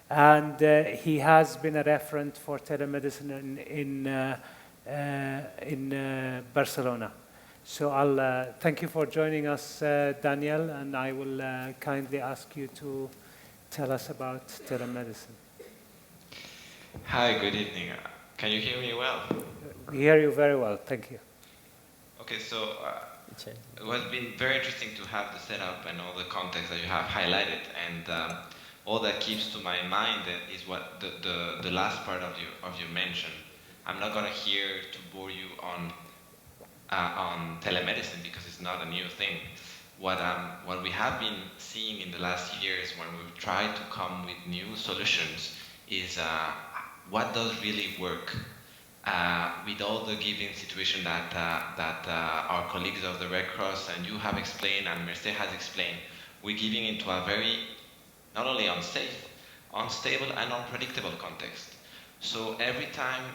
and he has been a referent for telemedicine in Barcelona. So I'll thank you for joining us, Daniel, and I will kindly ask you to tell us about telemedicine. Hi, good evening. Can you hear me well? We hear you very well, thank you. Okay, so it has been very interesting to have the setup and all the context that you have highlighted, and all that keeps to my mind is what the last part of your mention. I'm not going to here to bore you on telemedicine because it's not a new thing. What we have been seeing in the last years when we've tried to come with new solutions is what does really work with all the given situation that our colleagues of the Red Cross and you have explained and Merced has explained. We're giving into a very not only unsafe, unstable and unpredictable context. So every time,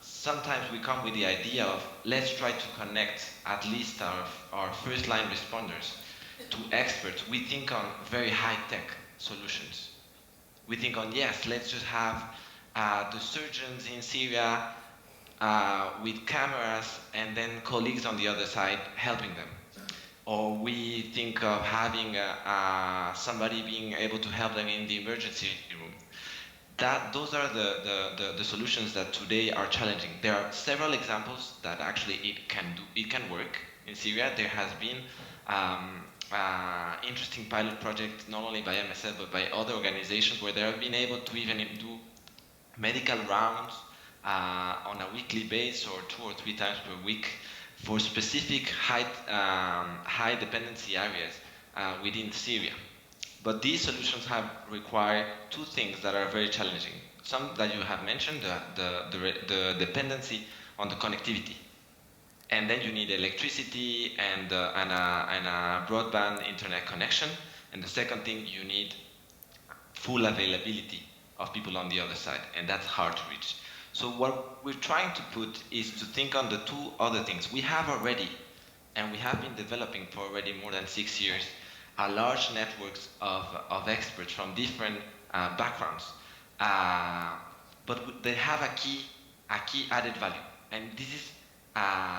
sometimes we come with the idea of let's try to connect at least our first line responders to experts. We think on very high-tech solutions. We think on, yes, let's just have the surgeons in Syria with cameras and then colleagues on the other side helping them. Or we think of having somebody being able to help them in the emergency room. Those are the solutions that today are challenging. There are several examples that actually it can work. In Syria, there has been interesting pilot project, not only by MSF, but by other organizations where they have been able to even do medical rounds on a weekly basis or 2 or 3 times per week for specific high dependency areas within Syria. But these solutions have required 2 things that are very challenging. Some that you have mentioned, the dependency on the connectivity. And then you need electricity and a broadband internet connection. And the second thing, you need full availability of people on the other side, and that's hard to reach. So what we're trying to put is to think on the 2 other things. We have already, and we have been developing for already more than 6 years, a large networks of experts from different backgrounds. But they have a key added value. And this is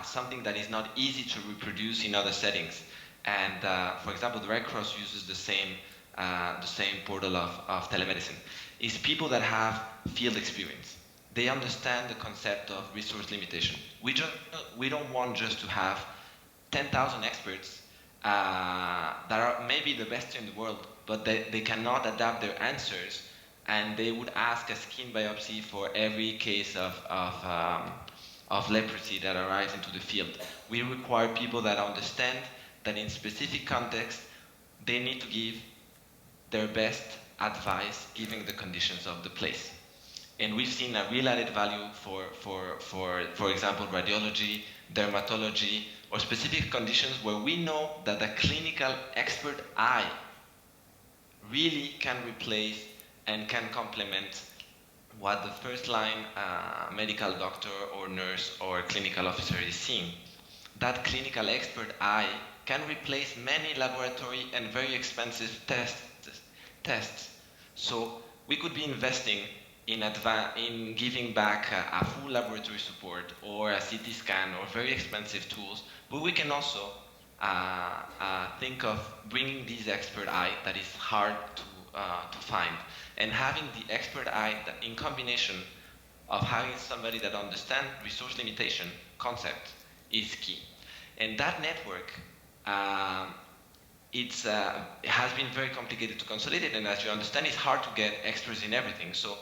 something that is not easy to reproduce in other settings. And for example, the Red Cross uses the same portal of telemedicine. It's people that have field experience. They understand the concept of resource limitation. We don't want just to have 10,000 experts that are maybe the best in the world, but they cannot adapt their answers, and they would ask a skin biopsy for every case of leprosy that arrives into the field. We require people that understand that in specific context, they need to give their best advice given the conditions of the place. And we've seen a real added value for example, radiology, dermatology, or specific conditions where we know that the clinical expert eye really can replace and can complement what the first line medical doctor or nurse or clinical officer is seeing. That clinical expert eye can replace many laboratory and very expensive tests. So we could be investing in giving back a full laboratory support or a CT scan or very expensive tools, but we can also think of bringing this expert eye that is hard to find, and having the expert eye that in combination of having somebody that understands resource limitation concept is key. And that network, it has been very complicated to consolidate, and as you understand, it's hard to get experts in everything. So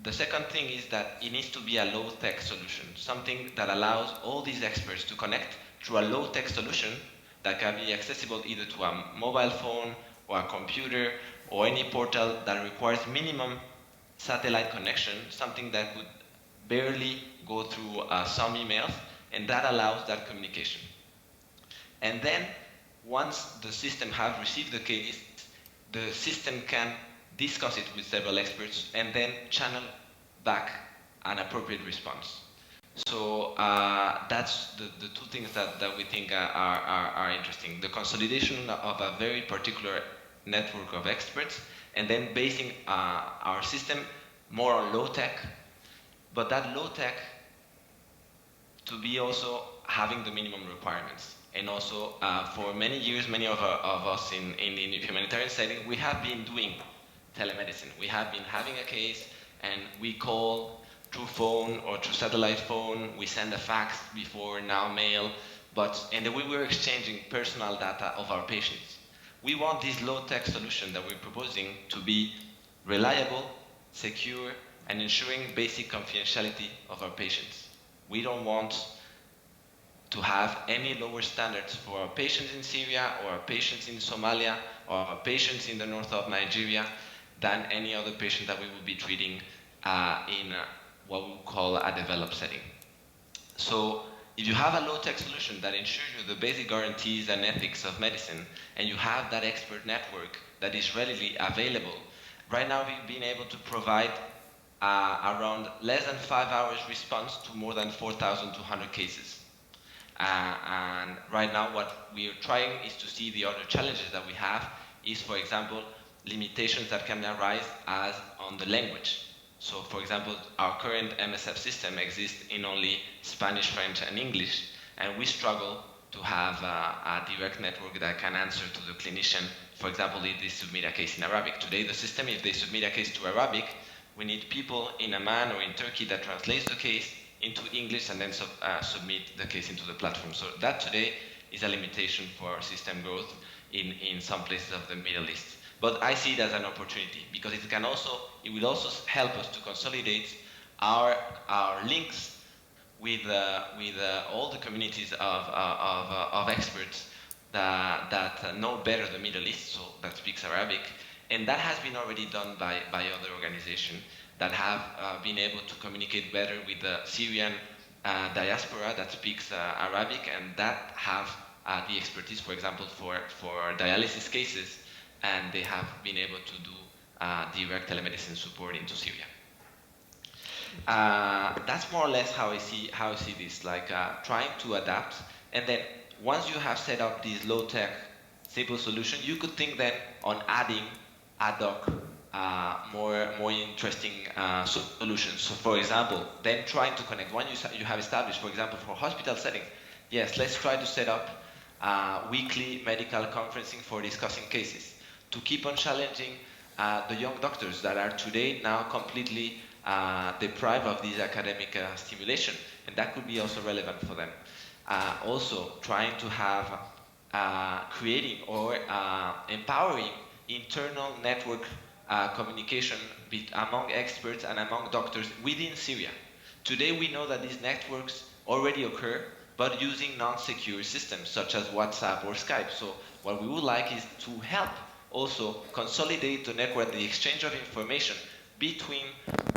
the second thing is that it needs to be a low-tech solution, something that allows all these experts to connect through a low-tech solution that can be accessible either to a mobile phone or a computer or any portal that requires minimum satellite connection, something that would barely go through some emails, and that allows that communication. And then, once the system has received the case, the system can discuss it with several experts and then channel back an appropriate response. So that's the two things that we think are interesting. The consolidation of a very particular network of experts, and then basing our system more on low-tech, but that low-tech to be also having the minimum requirements. And also, for many years, many of us in the humanitarian setting, we have been doing telemedicine. We have been having a case, and we call through phone or through satellite phone. We send a fax before, now mail, and then we were exchanging personal data of our patients. We want this low-tech solution that we're proposing to be reliable, secure, and ensuring basic confidentiality of our patients. We don't want to have any lower standards for our patients in Syria or our patients in Somalia or our patients in the north of Nigeria than any other patient that we will be treating in what we call a developed setting. So if you have a low-tech solution that ensures you the basic guarantees and ethics of medicine, and you have that expert network that is readily available, right now we've been able to provide around less than 5 hours response to more than 4,200 cases. And right now what we are trying is to see the other challenges that we have is, for example, limitations that can arise as on the language. So for example, our current MSF system exists in only Spanish, French, and English, and we struggle to have a direct network that can answer to the clinician. For example, if they submit a case in Arabic. Today the system, if they submit a case to Arabic, we need people in Amman or in Turkey that translates the case into English and then submit the case into the platform. So that today is a limitation for our system growth in some places of the Middle East. But I see it as an opportunity because it will also help us to consolidate our links with all the communities of experts that know better the Middle East, so that speaks Arabic, and that has been already done by other organizations that have been able to communicate better with the Syrian diaspora that speaks Arabic, and that have the expertise, for example, for dialysis cases, and they have been able to do direct telemedicine support into Syria. That's more or less how I see this, like trying to adapt, and then once you have set up this low-tech, simple solution, you could think then on adding ad hoc, more interesting solutions. So for example, then trying to connect, when you have established, for example, for hospital settings, yes, let's try to set up weekly medical conferencing for discussing cases, to keep on challenging the young doctors that are today now completely deprived of this academic stimulation, and that could be also relevant for them. Also trying to have creating or empowering internal network communication among experts and among doctors within Syria. Today we know that these networks already occur, but using non-secure systems such as WhatsApp or Skype. So what we would like is to help also consolidate the network, the exchange of information between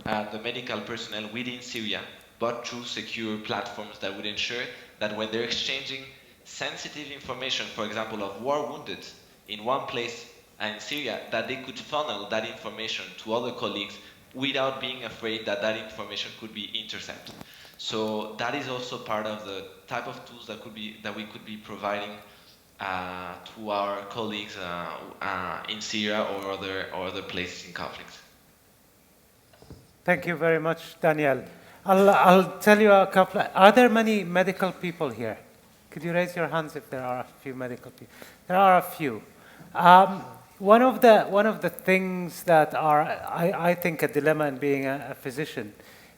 the medical personnel within Syria, but through secure platforms that would ensure that when they're exchanging sensitive information, for example, of war wounded in one place in Syria, that they could funnel that information to other colleagues without being afraid that that information could be intercepted. So that is also part of the type of tools that we could be providing to our colleagues in Syria or other places in conflicts. Thank you very much, Danielle. I'll tell you a couple. Are there many medical people here? Could you raise your hands if there are a few medical people? There are a few. One of the things that are, I think, a dilemma in being a physician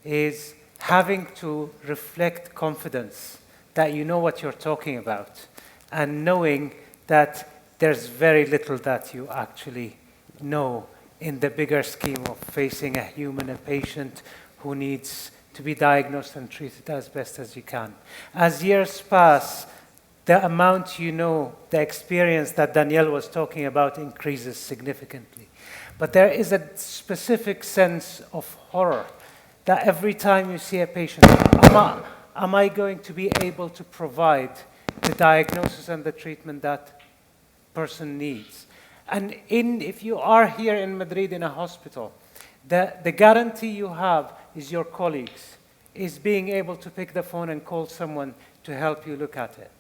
is having to reflect confidence that you know what you're talking about, and knowing that there's very little that you actually know in the bigger scheme of facing a human, a patient who needs to be diagnosed and treated as best as you can. As years pass, the amount you know, the experience that Danielle was talking about increases significantly. But there is a specific sense of horror that every time you see a patient, am I going to be able to provide the diagnosis and the treatment that person needs? And if you are here in Madrid in a hospital, the guarantee you have is your colleagues, is being able to pick the phone and call someone to help you look at it.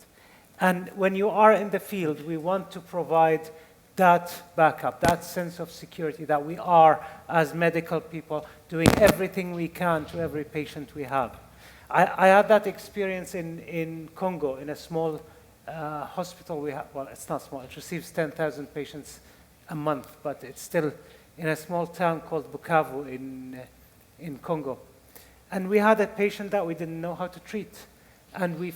And when you are in the field, we want to provide that backup, that sense of security that we are, as medical people, doing everything we can to every patient we have. I had that experience in Congo, in a small hospital we have. Well, it's not small, it receives 10,000 patients a month, but it's still in a small town called Bukavu in Congo. And we had a patient that we didn't know how to treat. And we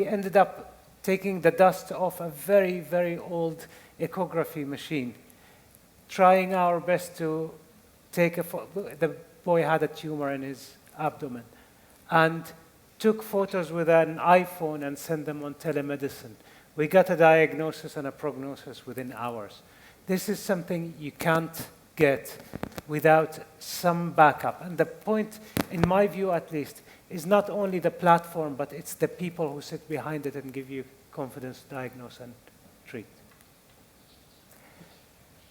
ended up taking the dust off a very, very old echography machine, trying our best to take the boy had a tumor in his abdomen, and took photos with an iPhone and sent them on telemedicine. We got a diagnosis and a prognosis within hours. This is something you can't get without some backup. And the point, in my view at least, is not only the platform, but it's the people who sit behind it and give you confidence to diagnose and treat.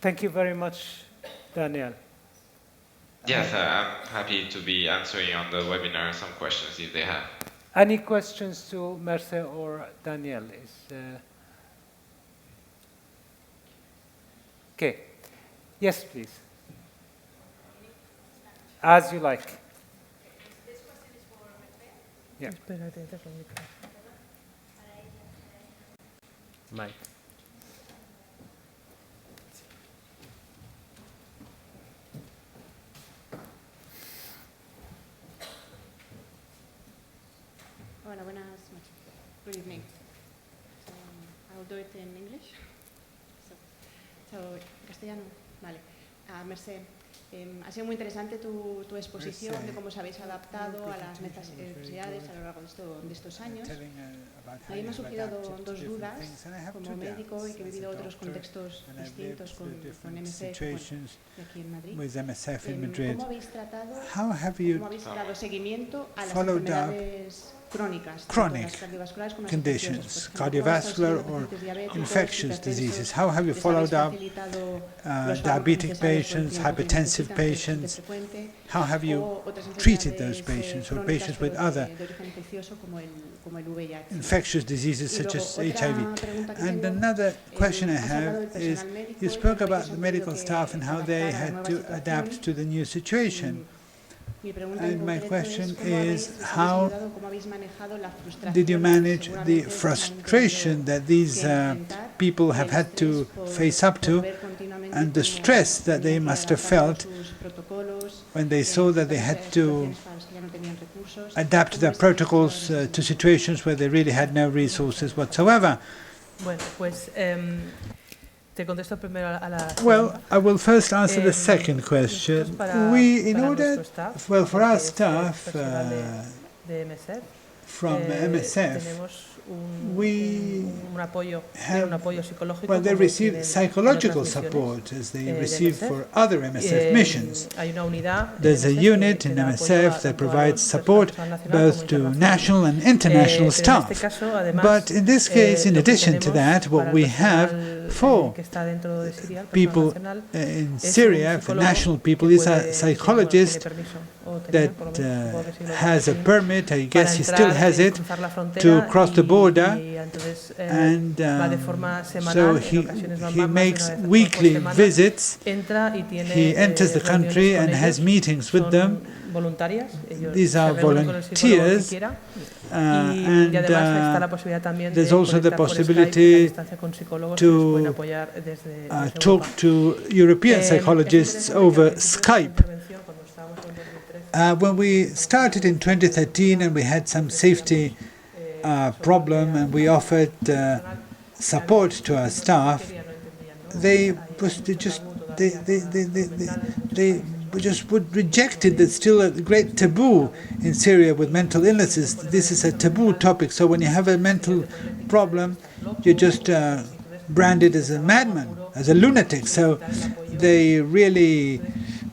Thank you very much, Daniel. Yes, I'm happy to be answering on the webinar some questions if they have. Any questions to Merce or Daniel? Okay. Yes, please. As you like. This question is for Merce. Yeah. Mike. Hola, buenas noches. Good evening. So, I'll do it in English. So castellano, vale. Merce, ha sido muy interesante tu exposición de cómo os habéis adaptado a las necesidades a lo largo de estos años. A mí me han surgido dos dudas como médico y que he vivido otros contextos distintos con MSF aquí en Madrid. ¿Cómo habéis tratado, cómo habéis dado seguimiento a las enfermedades chronic conditions, cardiovascular or infectious diseases? How have you followed up diabetic patients, hypertensive patients? How have you treated those patients or patients with other infectious diseases such as HIV? And another question I have is, you spoke about the medical staff and how they had to adapt to the new situation. And my question is, how did you manage the frustration that these people have had to face up to, and the stress that they must have felt when they saw that they had to adapt their protocols to situations where they really had no resources whatsoever? Bueno, pues te contesto primero a la. Well, I will first answer the second question. For our staff from MSF, they receive psychological support as they receive for other MSF missions. There's a unit in MSF that provides support both to national and international staff. But in this case, in addition to that, what we have for people in Syria, for national people, is a psychologist that has a permit. I guess he still has it to cross the border, and so he makes weekly visits. He enters the country and has meetings with them. These are volunteers, and there's also the possibility to talk to European psychologists over Skype. When we started in 2013 and we had some safety problem and we offered support to our staff, they just would reject it. There's still a great taboo in Syria with mental illnesses. This is a taboo topic. So when you have a mental problem, you're just branded as a madman, as a lunatic. So they really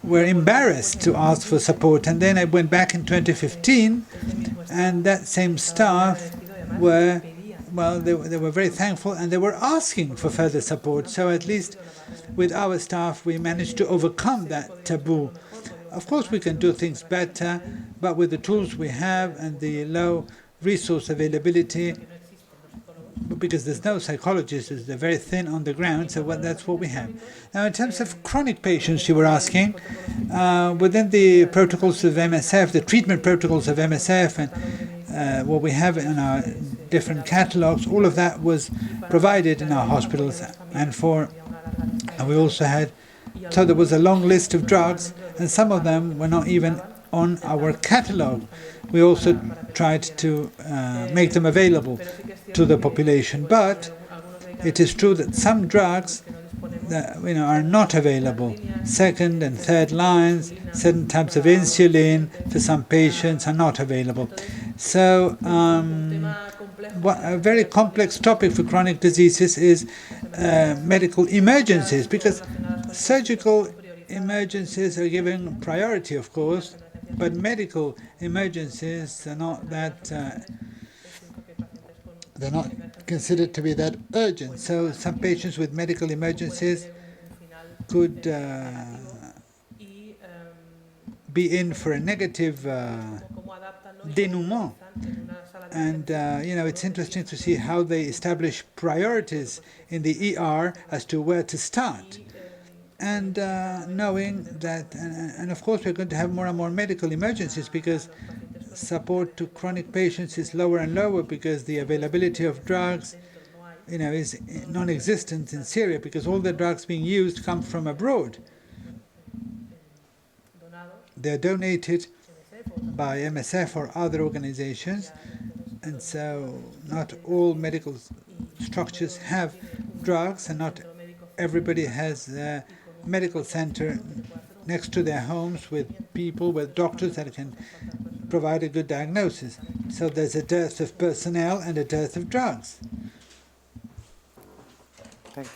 were embarrassed to ask for support. And then I went back in 2015, and that same staff were, well, they were very thankful, and they were asking for further support. So at least with our staff, we managed to overcome that taboo. Of course, we can do things better, but with the tools we have and the low resource availability, because there's no psychologists, they're very thin on the ground, so that's what we have. Now, in terms of chronic patients, you were asking, within the protocols of MSF, the treatment protocols of MSF, and what we have in our different catalogs, all of that was provided in our hospitals, and we also had, so there was a long list of drugs, and some of them were not even on our catalog. We also tried to make them available to the population, but it is true that some drugs that are not available. Second and third lines, certain types of insulin for some patients are not available. So a very complex topic for chronic diseases is medical emergencies, because surgical emergencies are given priority, of course, but medical emergencies are not that they're not considered to be that urgent. So some patients with medical emergencies could be in for a negative denouement. And it's interesting to see how they establish priorities in the ER as to where to start. And knowing that, and of course we're going to have more and more medical emergencies, because support to chronic patients is lower and lower, because the availability of drugs is non-existent in Syria, because all the drugs being used come from abroad. They're donated by MSF or other organizations, and so not all medical structures have drugs, and not everybody has a medical center next to their homes with people, with doctors that can provide a good diagnosis. So there's a dearth of personnel and a dearth of drugs. Thank you.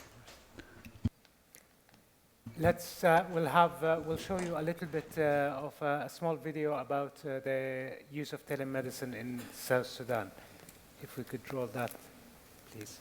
We'll show you a little bit of a small video about the use of telemedicine in South Sudan. If we could draw that, please.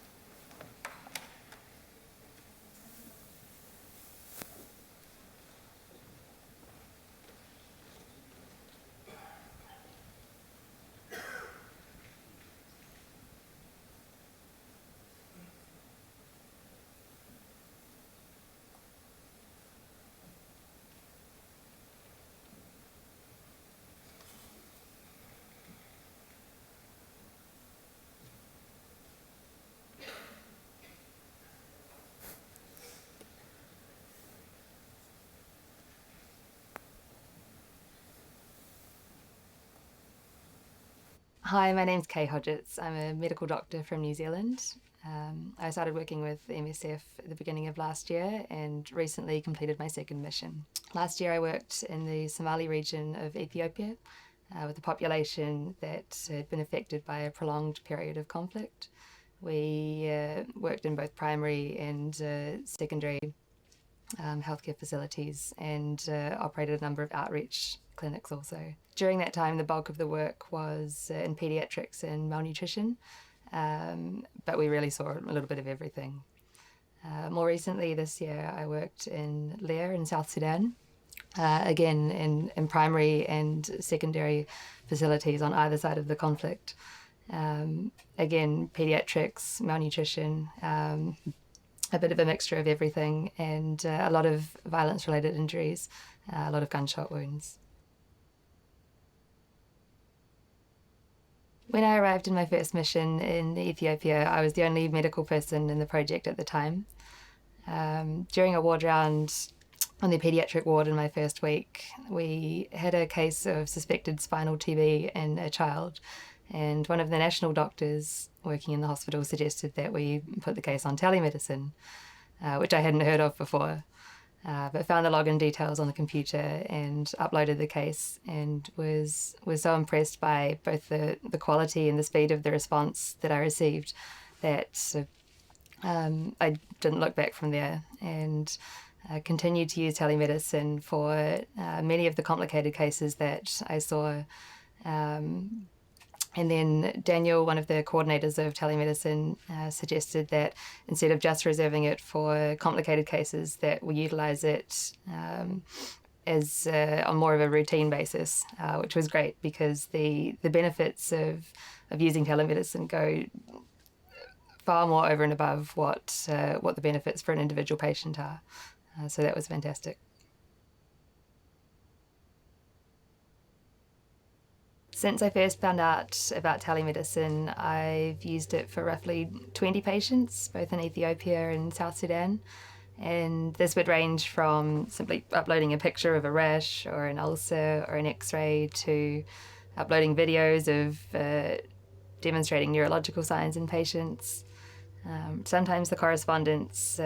Hi, my name's Kay Hodgetts. I'm a medical doctor from New Zealand. I started working with MSF at the beginning of last year and recently completed my second mission. Last year I worked in the Somali region of Ethiopia with a population that had been affected by a prolonged period of conflict. We worked in both primary and secondary healthcare facilities, and operated a number of outreach clinics also. During that time, the bulk of the work was in pediatrics and malnutrition, but we really saw a little bit of everything. More recently this year, I worked in Lear in South Sudan, again in primary and secondary facilities on either side of the conflict. Again, pediatrics, malnutrition, a bit of a mixture of everything, and a lot of violence-related injuries, a lot of gunshot wounds. When I arrived in my first mission in Ethiopia, I was the only medical person in the project at the time. During a ward round on the pediatric ward in my first week, we had a case of suspected spinal TB in a child, and one of the national doctors working in the hospital suggested that we put the case on telemedicine, which I hadn't heard of before, but found the login details on the computer and uploaded the case, and was so impressed by both the quality and the speed of the response that I received that I didn't look back from there, and continued to use telemedicine for many of the complicated cases that I saw. And then Daniel, one of the coordinators of telemedicine, suggested that instead of just reserving it for complicated cases, that we utilise it as on more of a routine basis, which was great because the benefits of using telemedicine go far more over and above what the benefits for an individual patient are. So that was fantastic. Since I first found out about telemedicine, I've used it for roughly 20 patients, both in Ethiopia and South Sudan. And this would range from simply uploading a picture of a rash or an ulcer or an x-ray to uploading videos of demonstrating neurological signs in patients. Sometimes the correspondence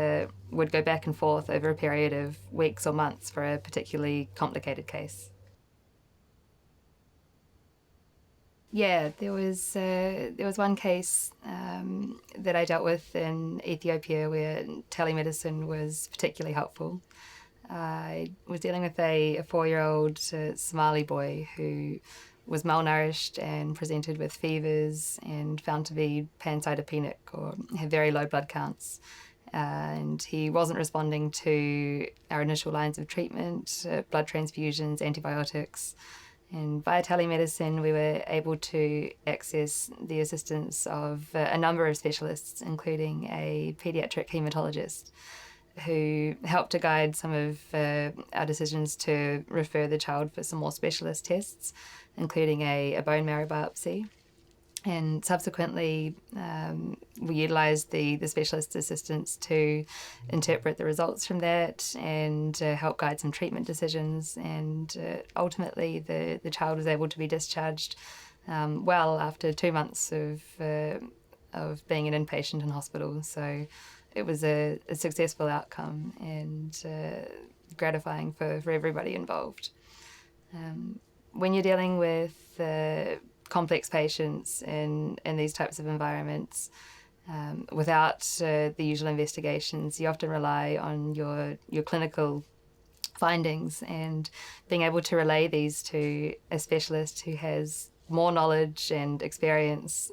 would go back and forth over a period of weeks or months for a particularly complicated case. Yeah, there was one case that I dealt with in Ethiopia where telemedicine was particularly helpful. I was dealing with a 4-year-old Somali boy who was malnourished and presented with fevers and found to be pancytopenic or had very low blood counts. And he wasn't responding to our initial lines of treatment, blood transfusions, antibiotics. And via telemedicine, we were able to access the assistance of a number of specialists, including a pediatric hematologist, who helped to guide some of our decisions to refer the child for some more specialist tests, including a bone marrow biopsy. And subsequently, we utilised the specialist assistants to interpret the results from that and help guide some treatment decisions. And ultimately, the child was able to be discharged well after 2 months of being an inpatient in hospital. So it was a successful outcome and gratifying for everybody involved. When you're dealing with complex patients in these types of environments, without the usual investigations, you often rely on your clinical findings and being able to relay these to a specialist who has more knowledge and experience,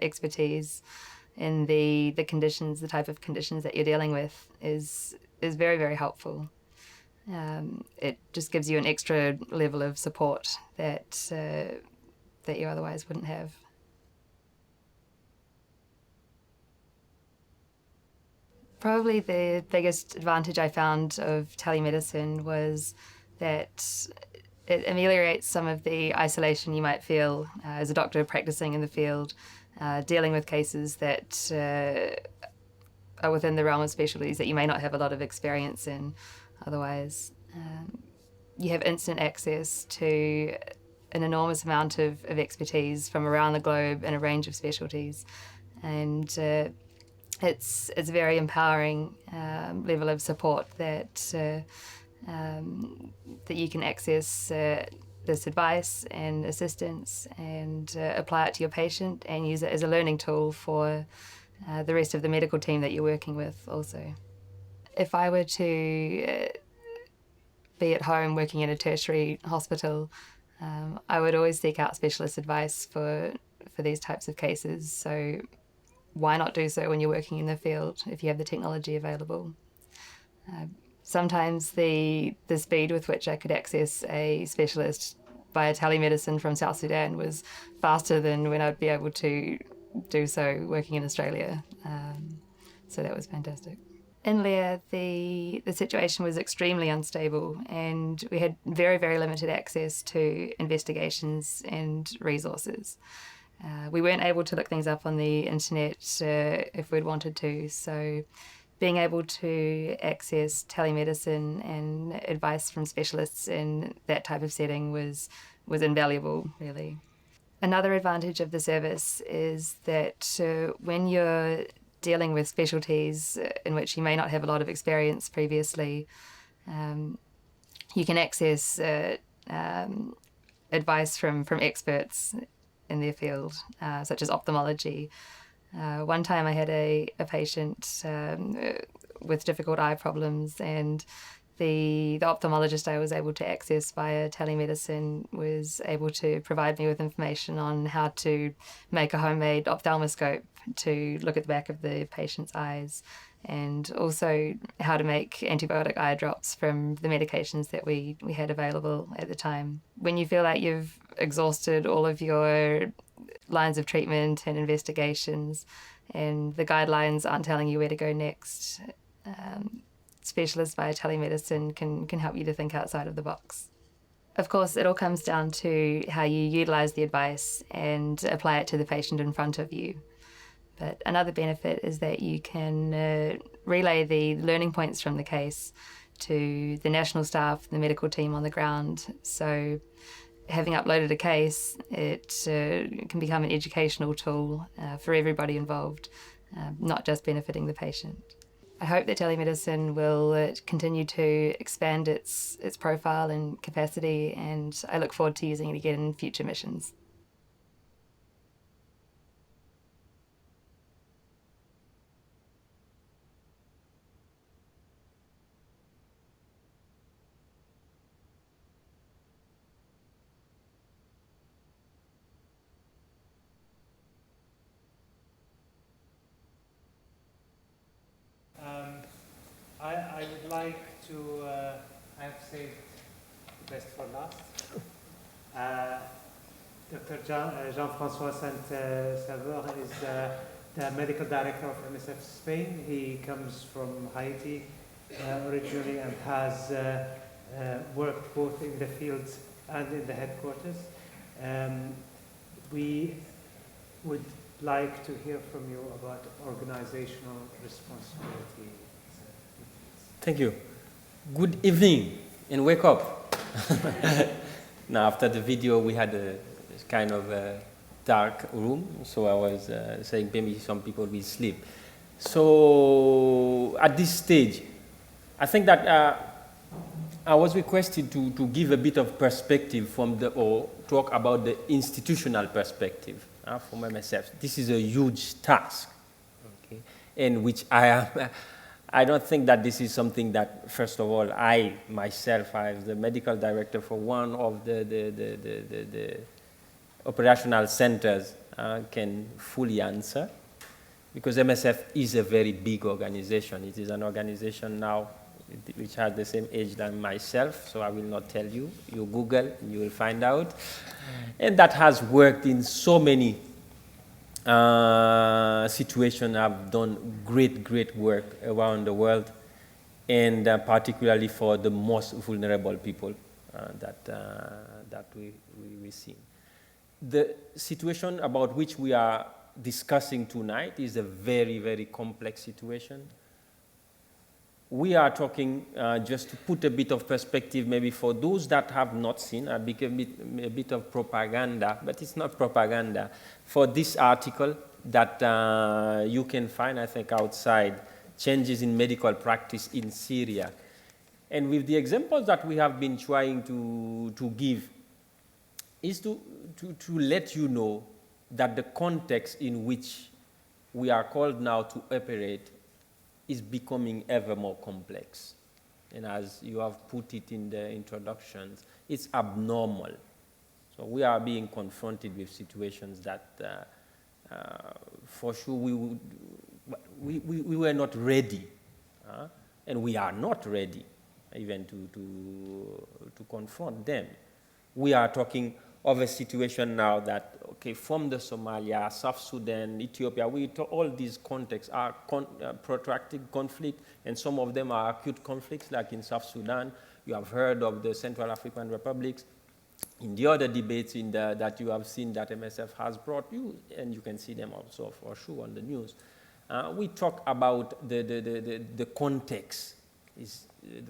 expertise in the conditions, the type of conditions that you're dealing with is very, very helpful. It just gives you an extra level of support that you otherwise wouldn't have. Probably the biggest advantage I found of telemedicine was that it ameliorates some of the isolation you might feel as a doctor practicing in the field, dealing with cases that are within the realm of specialties that you may not have a lot of experience in otherwise. You have instant access to an enormous amount of expertise from around the globe in a range of specialties, and it's a very empowering level of support that you can access this advice and assistance and apply it to your patient and use it as a learning tool for the rest of the medical team that you're working with also. If I were to be at home working in a tertiary hospital, I would always seek out specialist advice for these types of cases. So why not do so when you're working in the field if you have the technology available? sometimes the speed with which I could access a specialist via telemedicine from South Sudan was faster than when I'd be able to do so working in Australia. So that was fantastic. In Lear, the situation was extremely unstable, and we had very, very limited access to investigations and resources. We weren't able to look things up on the internet if we'd wanted to, so being able to access telemedicine and advice from specialists in that type of setting was invaluable, really. Another advantage of the service is that when you're dealing with specialties in which you may not have a lot of experience previously, you can access advice from experts in their field, such as ophthalmology. One time I had a patient with difficult eye problems, and the ophthalmologist I was able to access via telemedicine was able to provide me with information on how to make a homemade ophthalmoscope to look at the back of the patient's eyes, and also how to make antibiotic eye drops from the medications that we had available at the time. When you feel like you've exhausted all of your lines of treatment and investigations and the guidelines aren't telling you where to go next, specialists via telemedicine can help you to think outside of the box. Of course, it all comes down to how you utilise the advice and apply it to the patient in front of you. But another benefit is that you can relay the learning points from the case to the national staff, the medical team on the ground. So having uploaded a case, it can become an educational tool for everybody involved, not just benefiting the patient. I hope that telemedicine will continue to expand its profile and capacity, and I look forward to using it again in future missions. I would like to, I have saved the best for last. Dr. Jean-François Saint-Sauveur is the medical director of MSF Spain. He comes from Haiti originally and has worked both in the field and in the headquarters. We would like to hear from you about organizational responsibility. Thank you. Good evening and wake up. Now, after the video, we had a kind of a dark room, so I was saying maybe some people will sleep. So at this stage, I think that I was requested to give a bit of perspective or talk about the institutional perspective from MSF. This is a huge task, okay, in which I don't think that this is something that, first of all, I myself, as the medical director for one of the operational centers, can fully answer, because MSF is a very big organization. It is an organization now which has the same age than myself, so I will not tell you. You Google, and you will find out. And that has worked in so many situations. Have done great work around the world, and particularly for the most vulnerable people that we see. The situation about which we are discussing tonight is a very complex situation. We are talking, just to put a bit of perspective, maybe for those that have not seen, a bit of propaganda, but it's not propaganda. For this article that you can find, I think, outside, changes in medical practice in Syria. And with the examples that we have been trying to give, is to let you know that the context in which we are called now to operate is becoming ever more complex. And as you have put it in the introductions, it's abnormal. So we are being confronted with situations that for sure we were not ready, and we are not ready even to confront them. We are talking of a situation now that, okay, from the Somalia, South Sudan, Ethiopia, all these contexts are protracted conflict, and some of them are acute conflicts, like in South Sudan. You have heard of the Central African Republics. In the other debates that you have seen that MSF has brought you, and you can see them also for sure on the news, we talk about the context.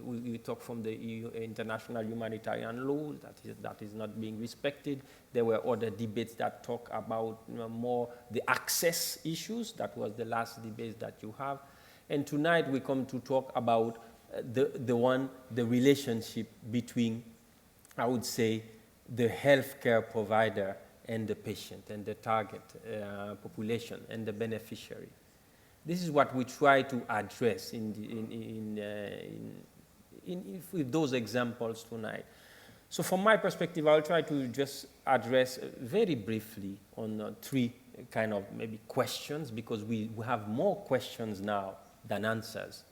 We talk from the international humanitarian law that is not being respected. There were other debates that talk about more the access issues. That was the last debate that you have. And tonight we come to talk about the relationship between, I would say, the healthcare provider and the patient and the target population and the beneficiary. This is what we try to address with those examples tonight. So from my perspective, I'll try to just address very briefly on three kind of maybe questions, because we have more questions now than answers.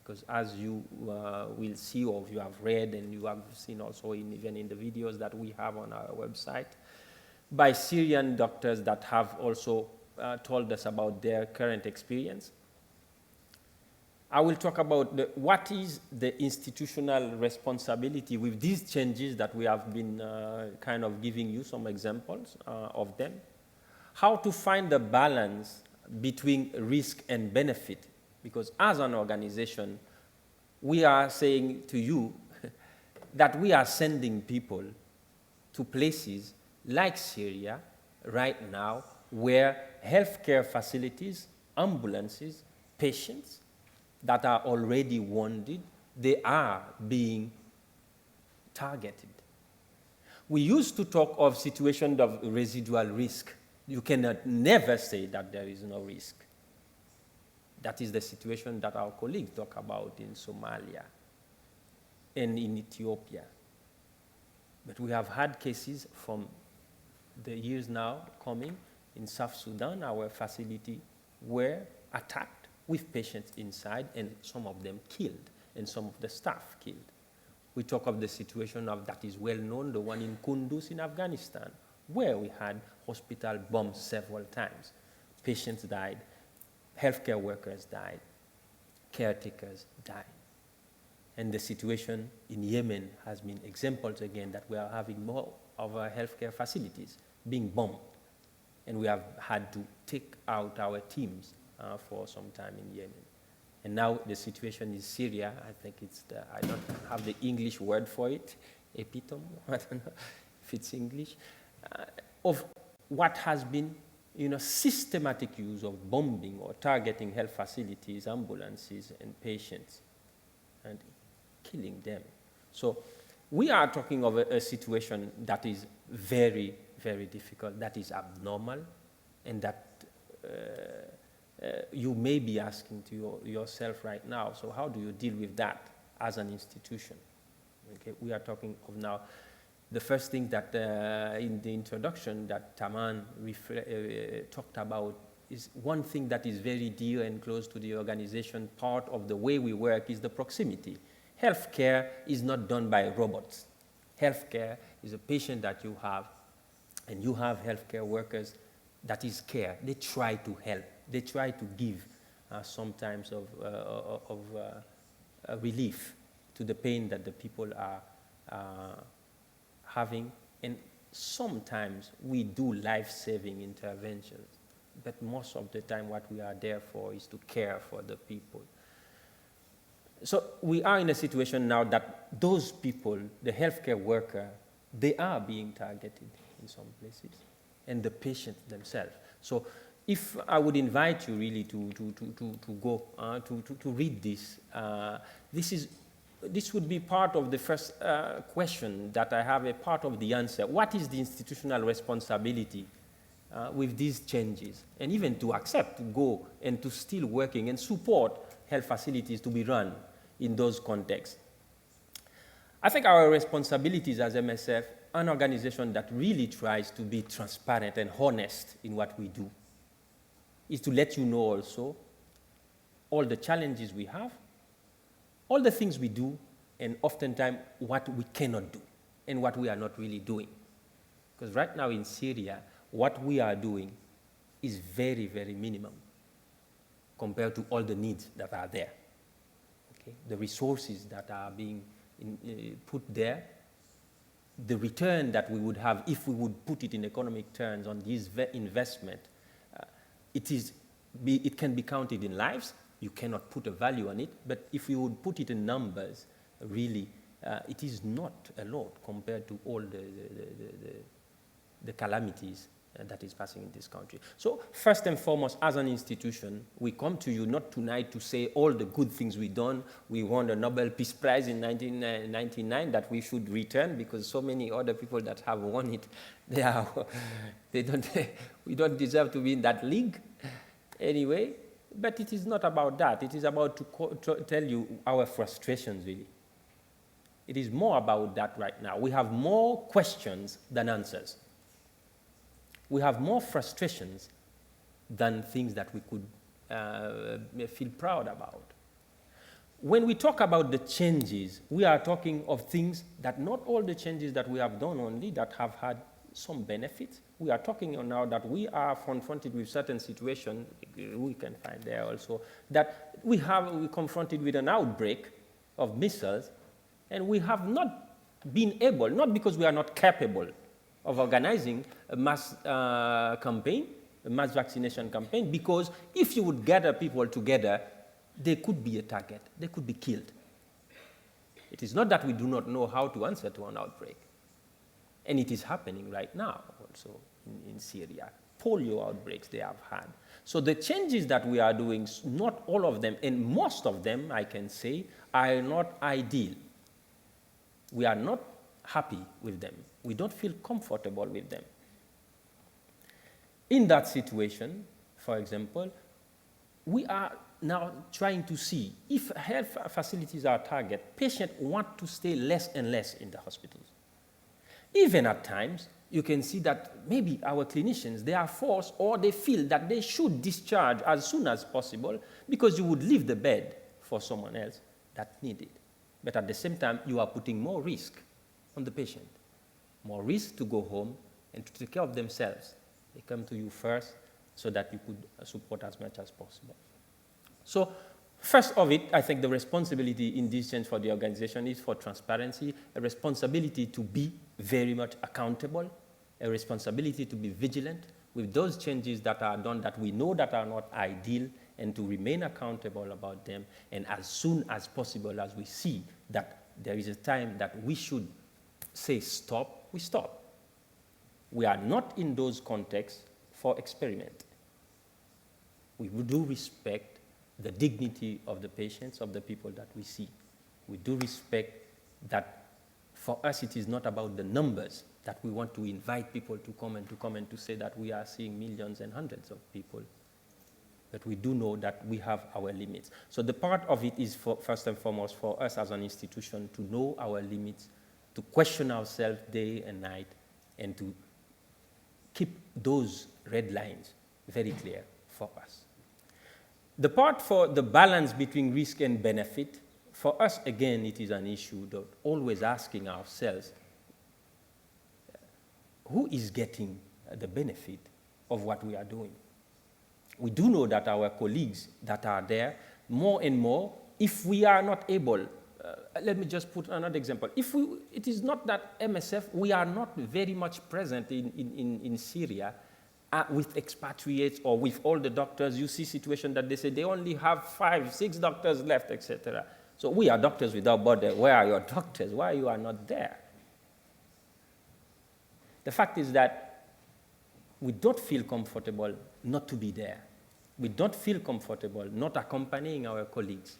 Because as you will see, or you have read and you have seen also even in the videos that we have on our website, by Syrian doctors that have also told us about their current experience. I will talk about what is the institutional responsibility with these changes that we have been kind of giving you some examples of them. How to find the balance between risk and benefit, because as an organization, we are saying to you that we are sending people to places like Syria right now, where healthcare facilities, ambulances, patients that are already wounded, they are being targeted. We used to talk of situations of residual risk. You cannot never say that there is no risk. That is the situation that our colleagues talk about in Somalia and in Ethiopia. But we have had cases from the years now coming. In South Sudan, our facility were attacked with patients inside, and some of them killed, and some of the staff killed. We talk of the situation that is well known, the one in Kunduz in Afghanistan, where we had hospital bombed several times. Patients died, healthcare workers died, caretakers died. And the situation in Yemen has been examples again that we are having more of our healthcare facilities being bombed. And we have had to take out our teams for some time in Yemen. And now the situation in Syria, I think I don't have the English word for it, epitome, I don't know if it's English, of what has been systematic use of bombing or targeting health facilities, ambulances, and patients, and killing them. So we are talking of a situation that is very, very difficult, that is abnormal, and that you may be asking to yourself right now, so how do you deal with that as an institution? Okay, we are talking of now, the first thing that in the introduction that Taman talked about is one thing that is very dear and close to the organization. Part of the way we work is the proximity. Healthcare is not done by robots. Healthcare is a patient that you have, and you have healthcare workers that is care. They try to help. They try to give sometimes of relief to the pain that the people are having. And sometimes we do life-saving interventions, but most of the time what we are there for is to care for the people. So we are in a situation now that those people, the healthcare worker, they are being targeted in some places, and the patients themselves. So if I would invite you really to go to read this, this would be part of the first question that I have, a part of the answer. What is the institutional responsibility with these changes? And even to accept, to go and to still working and support health facilities to be run in those contexts. I think our responsibilities as MSF, an organization that really tries to be transparent and honest in what we do, is to let you know also all the challenges we have, all the things we do, and oftentimes what we cannot do and what we are not really doing. Because right now in Syria, what we are doing is very, very minimum compared to all the needs that are there. Okay? The resources that are being put there, the return that we would have if we would put it in economic terms on this investment, it can be counted in lives. You cannot put a value on it, but if you would put it in numbers, really, it is not a lot compared to all the calamities that is passing in this country. So first and foremost, as an institution, we come to you not tonight to say all the good things we've done. We won the Nobel Peace Prize in 1999 that we should return, because so many other people that have won it, we don't deserve to be in that league anyway. But it is not about that. It is about to tell you our frustrations, really. It is more about that right now. We have more questions than answers. We have more frustrations than things that we could feel proud about. When we talk about the changes, we are talking of things that not all the changes that we have done only that have had some benefits. We are talking now that we are confronted with certain situations, we can find there also, that we're confronted with an outbreak of missiles, and we have not been able, not because we are not capable of organizing a mass campaign, a mass vaccination campaign, because if you would gather people together, they could be a target, they could be killed. It is not that we do not know how to answer to an outbreak. And it is happening right now also in Syria. Polio outbreaks they have had. So the changes that we are doing, not all of them, and most of them, I can say, are not ideal. We are not happy with them. We don't feel comfortable with them. In that situation, for example, we are now trying to see if health facilities are target, patients want to stay less and less in the hospitals. Even at times, you can see that maybe our clinicians, they are forced or they feel that they should discharge as soon as possible because you would leave the bed for someone else that needs it. But at the same time, you are putting more risk on the patient, more risk to go home and to take care of themselves. They come to you first so that you could support as much as possible. So first of it, I think the responsibility in this change for the organization is for transparency, a responsibility to be very much accountable, a responsibility to be vigilant with those changes that are done that we know that are not ideal, and to remain accountable about them. And as soon as possible, as we see that there is a time that we should say stop, we stop. We are not in those contexts for experiment. We do respect the dignity of the patients, of the people that we see. We do respect that for us it is not about the numbers, that we want to invite people to come and to say that we are seeing millions and hundreds of people. But we do know that we have our limits. So the part of it is, first and foremost, for us as an institution to know our limits, to question ourselves day and night, and to keep those red lines very clear for us. The part for the balance between risk and benefit, for us, again, it is an issue of always asking ourselves, who is getting the benefit of what we are doing? We do know that our colleagues that are there, more and more, if we are not able, let me just put another example. It is not that MSF, we are not very much present in Syria with expatriates or with all the doctors. You see situations that they say they only have 5, 6 doctors left, etc. So we are doctors without border. Where are your doctors? Why you are not there? The fact is that we don't feel comfortable not to be there. We don't feel comfortable not accompanying our colleagues,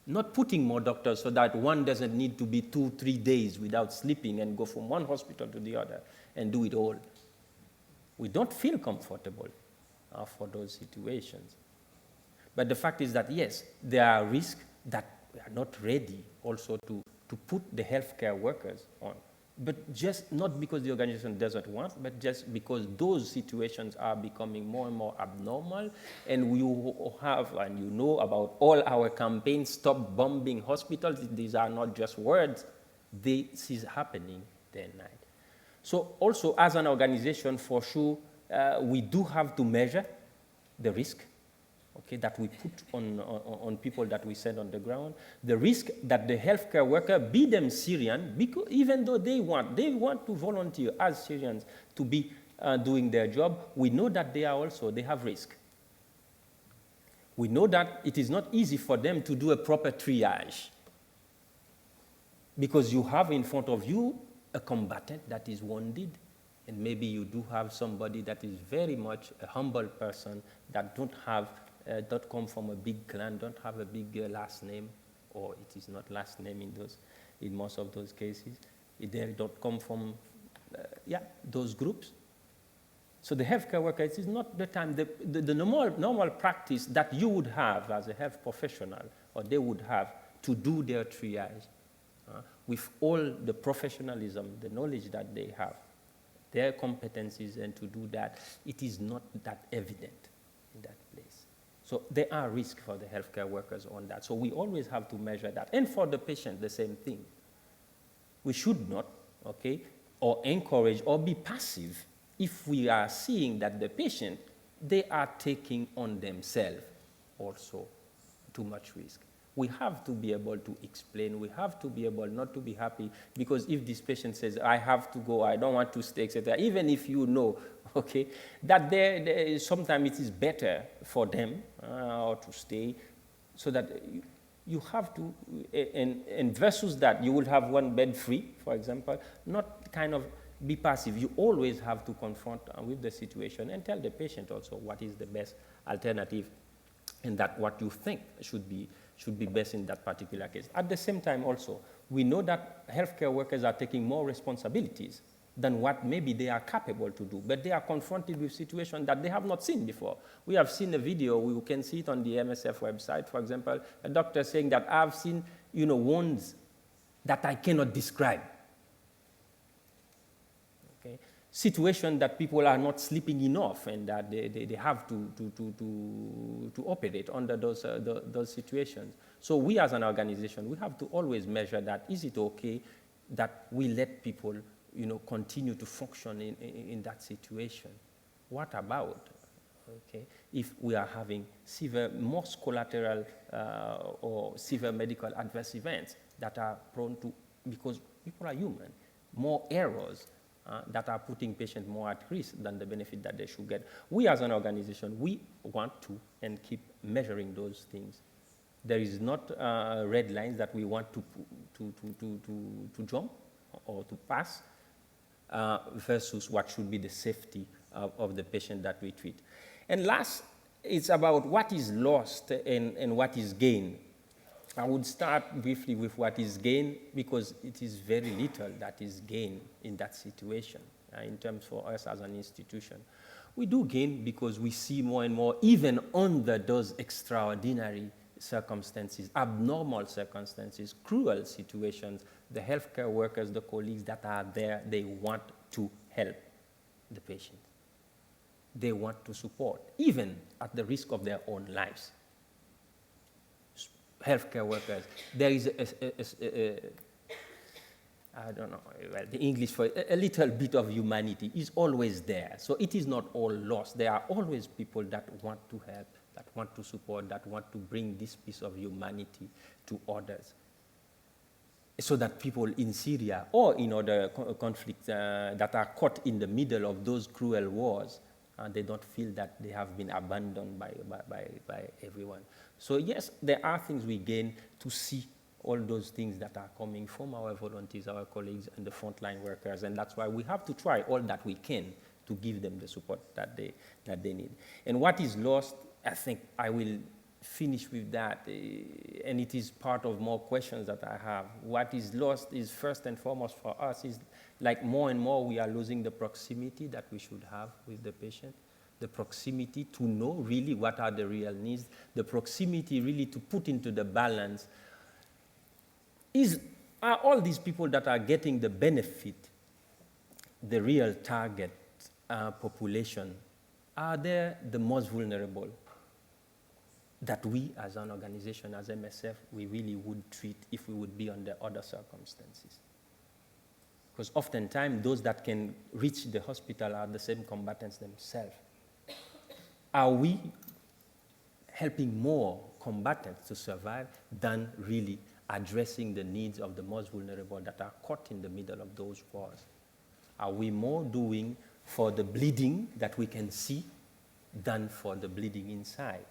not putting more doctors so that one doesn't need to be 2, 3 days without sleeping and go from one hospital to the other and do it all. We don't feel comfortable for those situations. But the fact is that, yes, there are risks that we are not ready also to put the healthcare workers on. but just not because the organization doesn't want, but just because those situations are becoming more and more abnormal. And you have, and you know about all our campaigns, Stop Bombing Hospitals. These are not just words. This is happening day and night. So also as an organization, for sure, we do have to measure the risk, okay, that we put on people that we send on the ground, the risk that the healthcare worker, be them Syrian, because even though they want to volunteer as Syrians to be doing their job, we know that they have risk. We know that it is not easy for them to do a proper triage, because you have in front of you a combatant that is wounded, and maybe you do have somebody that is very much a humble person that don't come from a big clan, don't have a big last name, or it is not last name in most of those cases. They don't come from those groups. So the healthcare worker, it is not the time, the normal practice that you would have as a health professional, or they would have to do their triage, with all the professionalism, the knowledge that they have, their competencies, and to do that, it is not that evident in that place. So there are risks for the healthcare workers on that. So we always have to measure that. And for the patient, the same thing. We should not, okay, or encourage or be passive if we are seeing that the patient, they are taking on themselves also too much risk. We have to be able to explain. We have to be able not to be happy, because if this patient says, I have to go, I don't want to stay, etc., even if you know, okay, that sometimes it is better for them or to stay, so that you have to, and versus that, you will have one bed free, for example, not kind of be passive. You always have to confront with the situation and tell the patient also what is the best alternative, and that what you think should be best in that particular case. At the same time also, we know that healthcare workers are taking more responsibilities than what maybe they are capable to do, but they are confronted with situations that they have not seen before. We have seen a video, we can see it on the MSF website, for example, a doctor saying that I've seen, wounds that I cannot describe. Okay? Situation that people are not sleeping enough, and that they have to operate under those situations. So we as an organization, we have to always measure that. Is it okay that we let people continue to function in that situation? What about, okay, if we are having severe, most collateral or severe medical adverse events that are prone to, because people are human, more errors that are putting patients more at risk than the benefit that they should get. We as an organization, we want to and keep measuring those things. There is not red lines that we want to jump or to pass versus what should be the safety of the patient that we treat. And last, it's about what is lost and what is gained. I would start briefly with what is gained, because it is very little that is gained in that situation in terms for us as an institution. We do gain because we see more and more, even under those extraordinary circumstances, abnormal circumstances, cruel situations, the healthcare workers, the colleagues that are there, they want to help the patient. They want to support, even at the risk of their own lives. Healthcare workers, there is I don't know, well, the English for a little bit of humanity is always there. So it is not all lost. There are always people that want to help, that want to support, that want to bring this piece of humanity to others, so that people in Syria or in other conflicts that are caught in the middle of those cruel wars, they don't feel that they have been abandoned by everyone. So yes, there are things we gain to see all those things that are coming from our volunteers, our colleagues, and the frontline workers, and that's why we have to try all that we can to give them the support that they need. And what is lost, I think I will finish with that, and it is part of more questions that I have. What is lost is, first and foremost for us, is like more and more we are losing the proximity that we should have with the patient, the proximity to know really what are the real needs, the proximity really to put into the balance. Is are all these people that are getting the benefit, the real target population, are they the most vulnerable that we as an organization, as MSF, we really would treat if we would be under other circumstances? Because oftentimes those that can reach the hospital are the same combatants themselves. Are we helping more combatants to survive than really addressing the needs of the most vulnerable that are caught in the middle of those wars? Are we more doing for the bleeding that we can see than for the bleeding inside?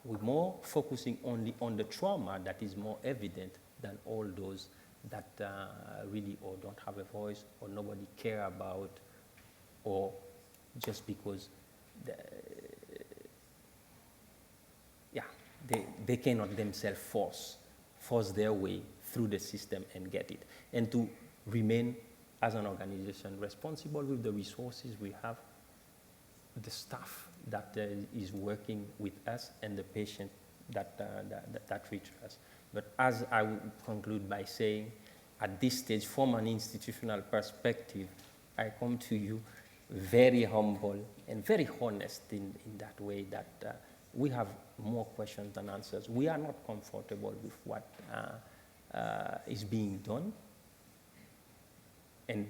Are we more focusing only on the trauma that is more evident than all those that really or don't have a voice or nobody care about, or just because they cannot themselves force their way through the system and get it. And to remain as an organization responsible with the resources we have, the staff that is working with us, and the patient that reach us. But as I would conclude by saying, at this stage, from an institutional perspective, I come to you very humble and very honest in that way that we have more questions than answers. We are not comfortable with what is being done, and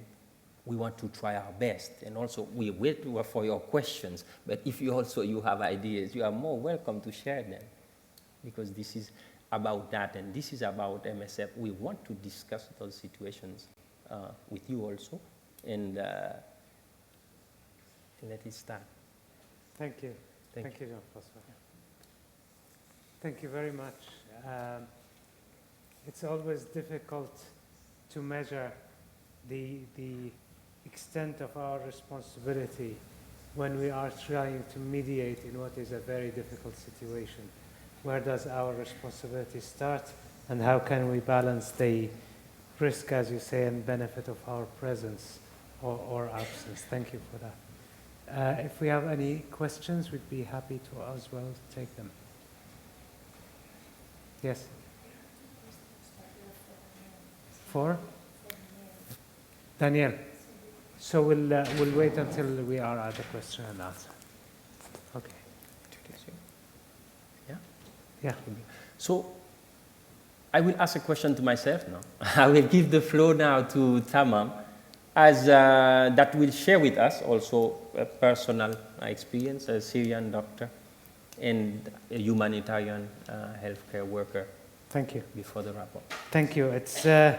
we want to try our best. And also, we wait for your questions, but if you have ideas, you are more welcome to share them, because this is about that, and this is about MSF. We want to discuss those situations with you also, and let it start. Thank you. Thank you, Jean-François. Thank you very much. It's always difficult to measure the extent of our responsibility when we are trying to mediate in what is a very difficult situation. Where does our responsibility start, and how can we balance the risk, as you say, and benefit of our presence or absence? Thank you for that. If we have any questions, we'd be happy to as well take them. Yes? For? Daniel. So we'll wait until we are at the question and answer. Okay. Yeah. So I will ask a question to myself now. I will give the floor now to Tamam, as that will share with us also a personal experience as a Syrian doctor and a humanitarian healthcare worker. Thank you. Before the wrap up. Thank you. It's a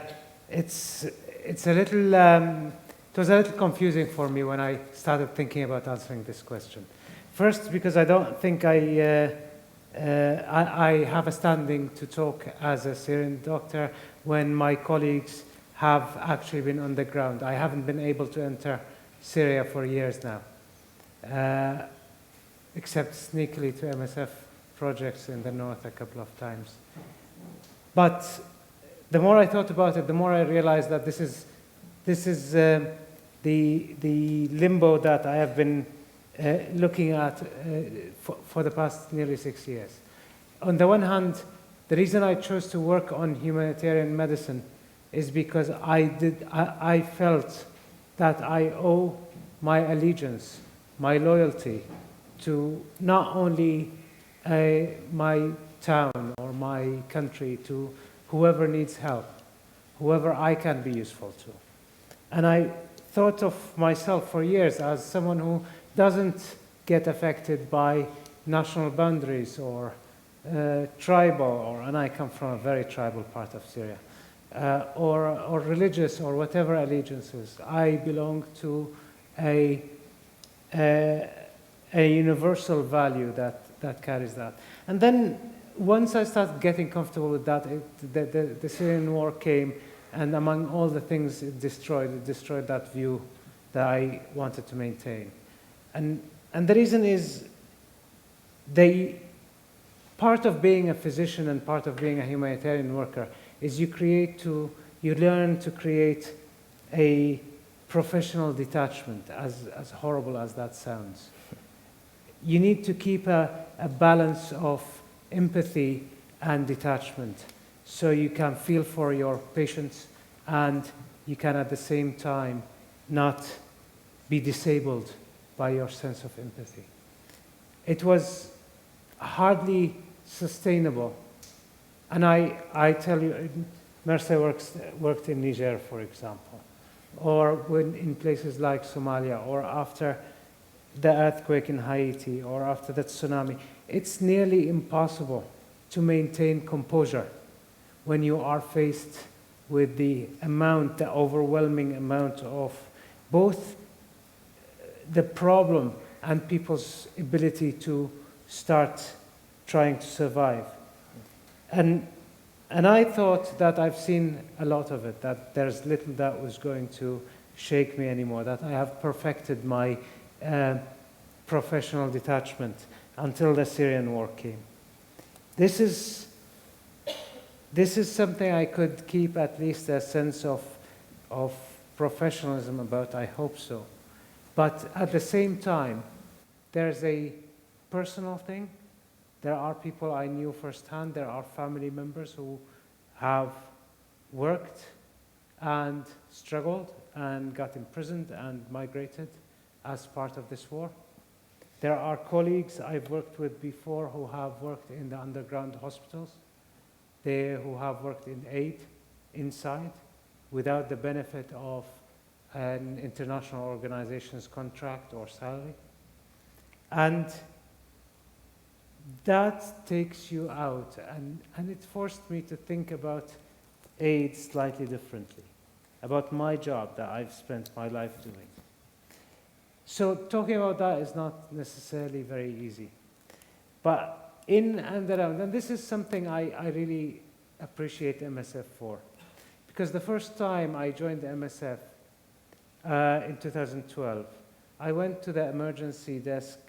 little. It was a little confusing for me when I started thinking about answering this question. First, because I don't think I have a standing to talk as a Syrian doctor when my colleagues have actually been on the ground. I haven't been able to enter Syria for years now, except sneakily to MSF projects in the north a couple of times. But the more I thought about it, the more I realized that this is the limbo that I have been looking at for the past nearly 6 years. On the one hand, the reason I chose to work on humanitarian medicine is because I felt that I owe my allegiance, my loyalty to not only my town or my country, to whoever needs help, whoever I can be useful to. And I thought of myself for years as someone who doesn't get affected by national boundaries or tribal, and I come from a very tribal part of Syria, or religious or whatever allegiances. I belong to a universal value that carries that. And then once I started getting comfortable with that, the Syrian war came, and among all the things it destroyed that view that I wanted to maintain. And the reason is part of being a physician and part of being a humanitarian worker is you learn to create a professional detachment, as horrible as that sounds. You need to keep a balance of empathy and detachment so you can feel for your patients and you can at the same time not be disabled by your sense of empathy. It was hardly sustainable. And I tell you, Merce worked in Niger, for example, or when in places like Somalia, or after the earthquake in Haiti, or after the tsunami. It's nearly impossible to maintain composure when you are faced with the overwhelming amount of both the problem and people's ability to start trying to survive. And I thought that I've seen a lot of it, that there's little that was going to shake me anymore, that I have perfected my professional detachment until the Syrian war came. This is something I could keep at least a sense of professionalism about, I hope so. But at the same time, there's a personal thing. There are people I knew firsthand. There are family members who have worked and struggled and got imprisoned and migrated as part of this war. There are colleagues I've worked with before who have worked in the underground hospitals, who have worked in aid inside without the benefit of an international organization's contract or salary. And that takes you out, and it forced me to think about aid slightly differently, about my job that I've spent my life doing. So talking about that is not necessarily very easy. But in and around, and this is something I really appreciate MSF for, because the first time I joined MSF in 2012, I went to the emergency desk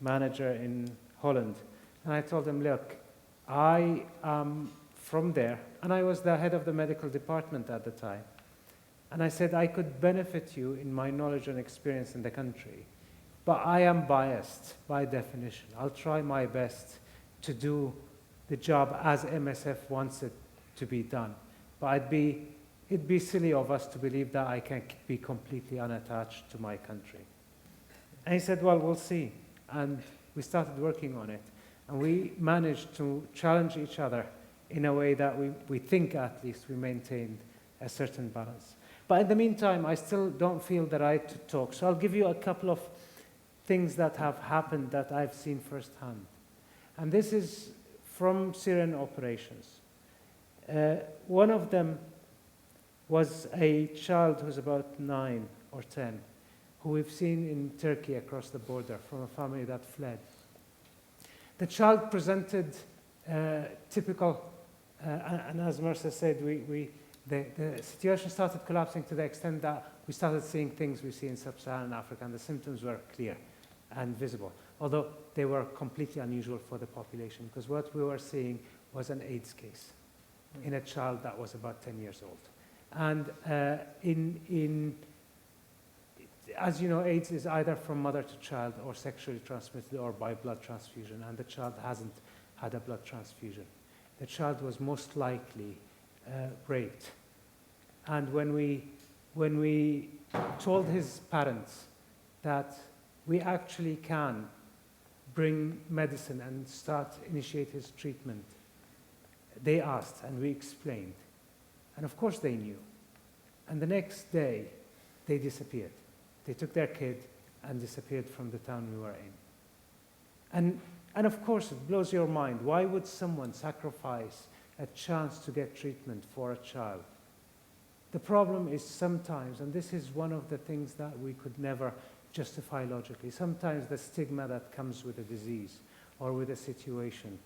manager in Holland, and I told him, look, I am from there, and I was the head of the medical department at the time. And I said, I could benefit you in my knowledge and experience in the country, but I am biased by definition. I'll try my best to do the job as MSF wants it to be done. But it'd be silly of us to believe that I can be completely unattached to my country. And he said, well, we'll see. And we started working on it. And we managed to challenge each other in a way that we think at least we maintained a certain balance. But in the meantime, I still don't feel the right to talk. So I'll give you a couple of things that have happened that I've seen firsthand. And this is from Syrian operations. One of them was a child who's about 9 or 10, who we've seen in Turkey across the border from a family that fled. The child presented typical, and as Mercer said, the situation started collapsing to the extent that we started seeing things we see in sub-Saharan Africa, and the symptoms were clear and visible, although they were completely unusual for the population, because what we were seeing was an AIDS case in a child that was about 10 years old. And as you know, AIDS is either from mother to child or sexually transmitted or by blood transfusion, and the child hasn't had a blood transfusion. The child was most likely raped. And when we told his parents that we actually can bring medicine and initiate his treatment, they asked and we explained. And of course they knew. And the next day, they disappeared. They took their kid and disappeared from the town we were in. And of course, it blows your mind. Why would someone sacrifice a chance to get treatment for a child? The problem is sometimes, and this is one of the things that we could never justify logically, sometimes the stigma that comes with a disease or with a situation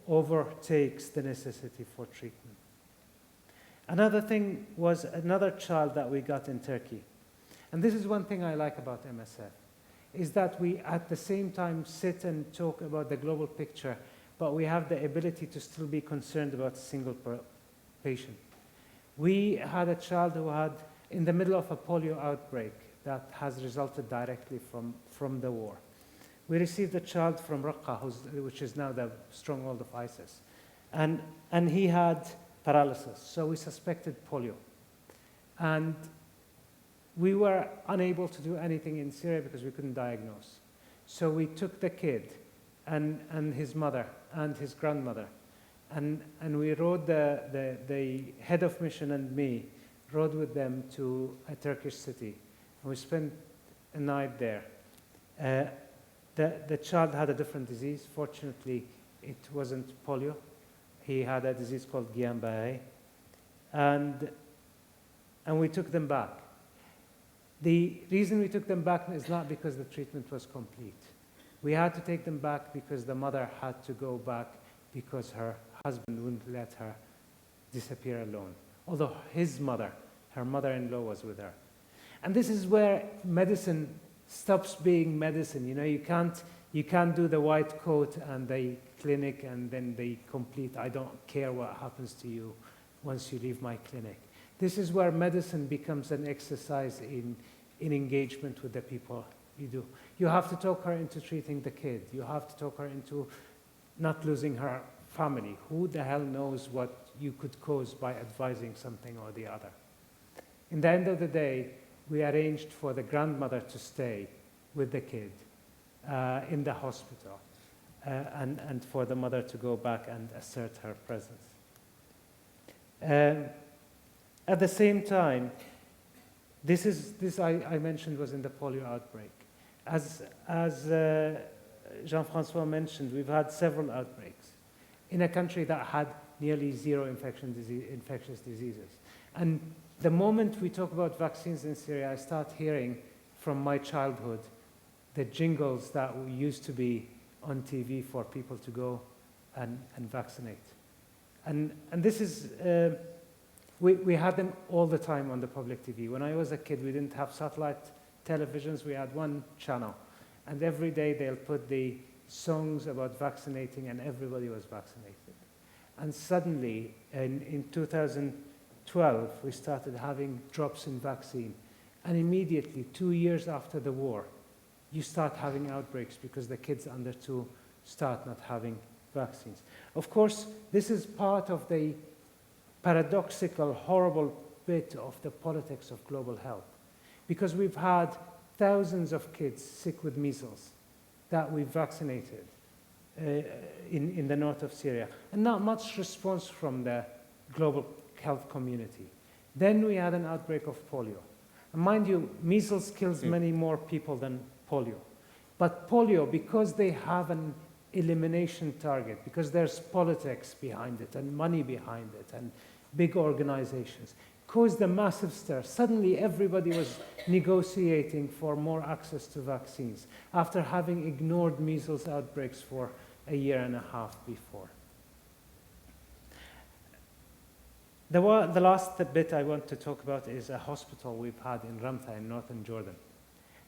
overtakes the necessity for treatment. Another thing was another child that we got in Turkey. And this is one thing I like about MSF, is that we at the same time sit and talk about the global picture, but we have the ability to still be concerned about a single patient. We had a child who had, in the middle of a polio outbreak that has resulted directly from the war. We received a child from Raqqa, which is now the stronghold of ISIS. And he had paralysis, so we suspected polio. And we were unable to do anything in Syria because we couldn't diagnose. So we took the kid and his mother and his grandmother, and we rode the head of mission and me rode with them to a Turkish city. And we spent a night there. The child had a different disease. Fortunately, it wasn't polio. He had a disease called Guillain-Barré. And we took them back. The reason we took them back is not because the treatment was complete. We had to take them back because the mother had to go back because her husband wouldn't let her disappear alone. Although his mother, her mother-in-law, was with her. And this is where medicine stops being medicine. You know, you can't do the white coat and the clinic and then the complete, I don't care what happens to you once you leave my clinic. This is where medicine becomes an exercise in engagement with the people you do. You have to talk her into treating the kid. You have to talk her into not losing her family. Who the hell knows what you could cause by advising something or the other? In the end of the day, we arranged for the grandmother to stay with the kid in the hospital and for the mother to go back and assert her presence. At the same time, this I mentioned was in the polio outbreak. As Jean-François mentioned, we've had several outbreaks in a country that had nearly zero infectious diseases. And the moment we talk about vaccines in Syria, I start hearing from my childhood the jingles that used to be on TV for people to go and vaccinate. And this is, we had them all the time on the public TV. When I was a kid, we didn't have satellite televisions. We had one channel. And every day they'll put the songs about vaccinating, and everybody was vaccinated. And suddenly, in 2012, we started having drops in vaccine. And immediately, 2 years after the war, you start having outbreaks because the kids under 2 start not having vaccines. Of course, this is part of the paradoxical, horrible bit of the politics of global health, because we've had thousands of kids sick with measles that we've vaccinated in the north of Syria, and not much response from the global health community. Then we had an outbreak of polio. And mind you, measles kills many more people than polio. But polio, because they have an elimination target, because there's politics behind it and money behind it and big organizations, caused a massive stir. Suddenly everybody was negotiating for more access to vaccines after having ignored measles outbreaks for a year and a half before. The last bit I want to talk about is a hospital we've had in Ramtha in northern Jordan.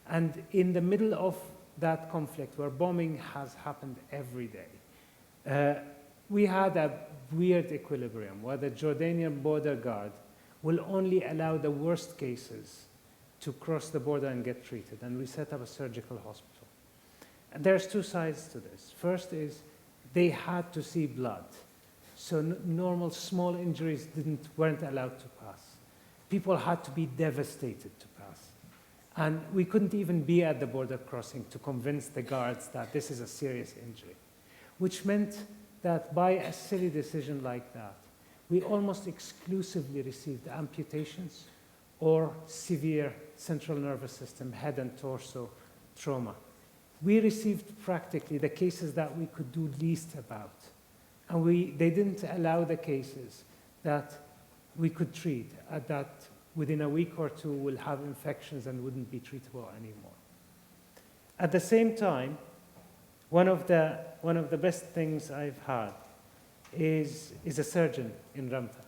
And in the middle of that conflict, where bombing has happened every day, we had a weird equilibrium where the Jordanian border guard will only allow the worst cases to cross the border and get treated. And we set up a surgical hospital. And there's 2 sides to this. First is they had to see blood. So normal small injuries weren't allowed to pass. People had to be devastated to pass. And we couldn't even be at the border crossing to convince the guards that this is a serious injury, which meant that by a silly decision like that, we almost exclusively received amputations or severe central nervous system, head and torso trauma. We received practically the cases that we could do least about. And they didn't allow the cases that we could treat that within a week or 2 will have infections and wouldn't be treatable anymore. At the same time, one of the best things I've had is a surgeon in Ramtha.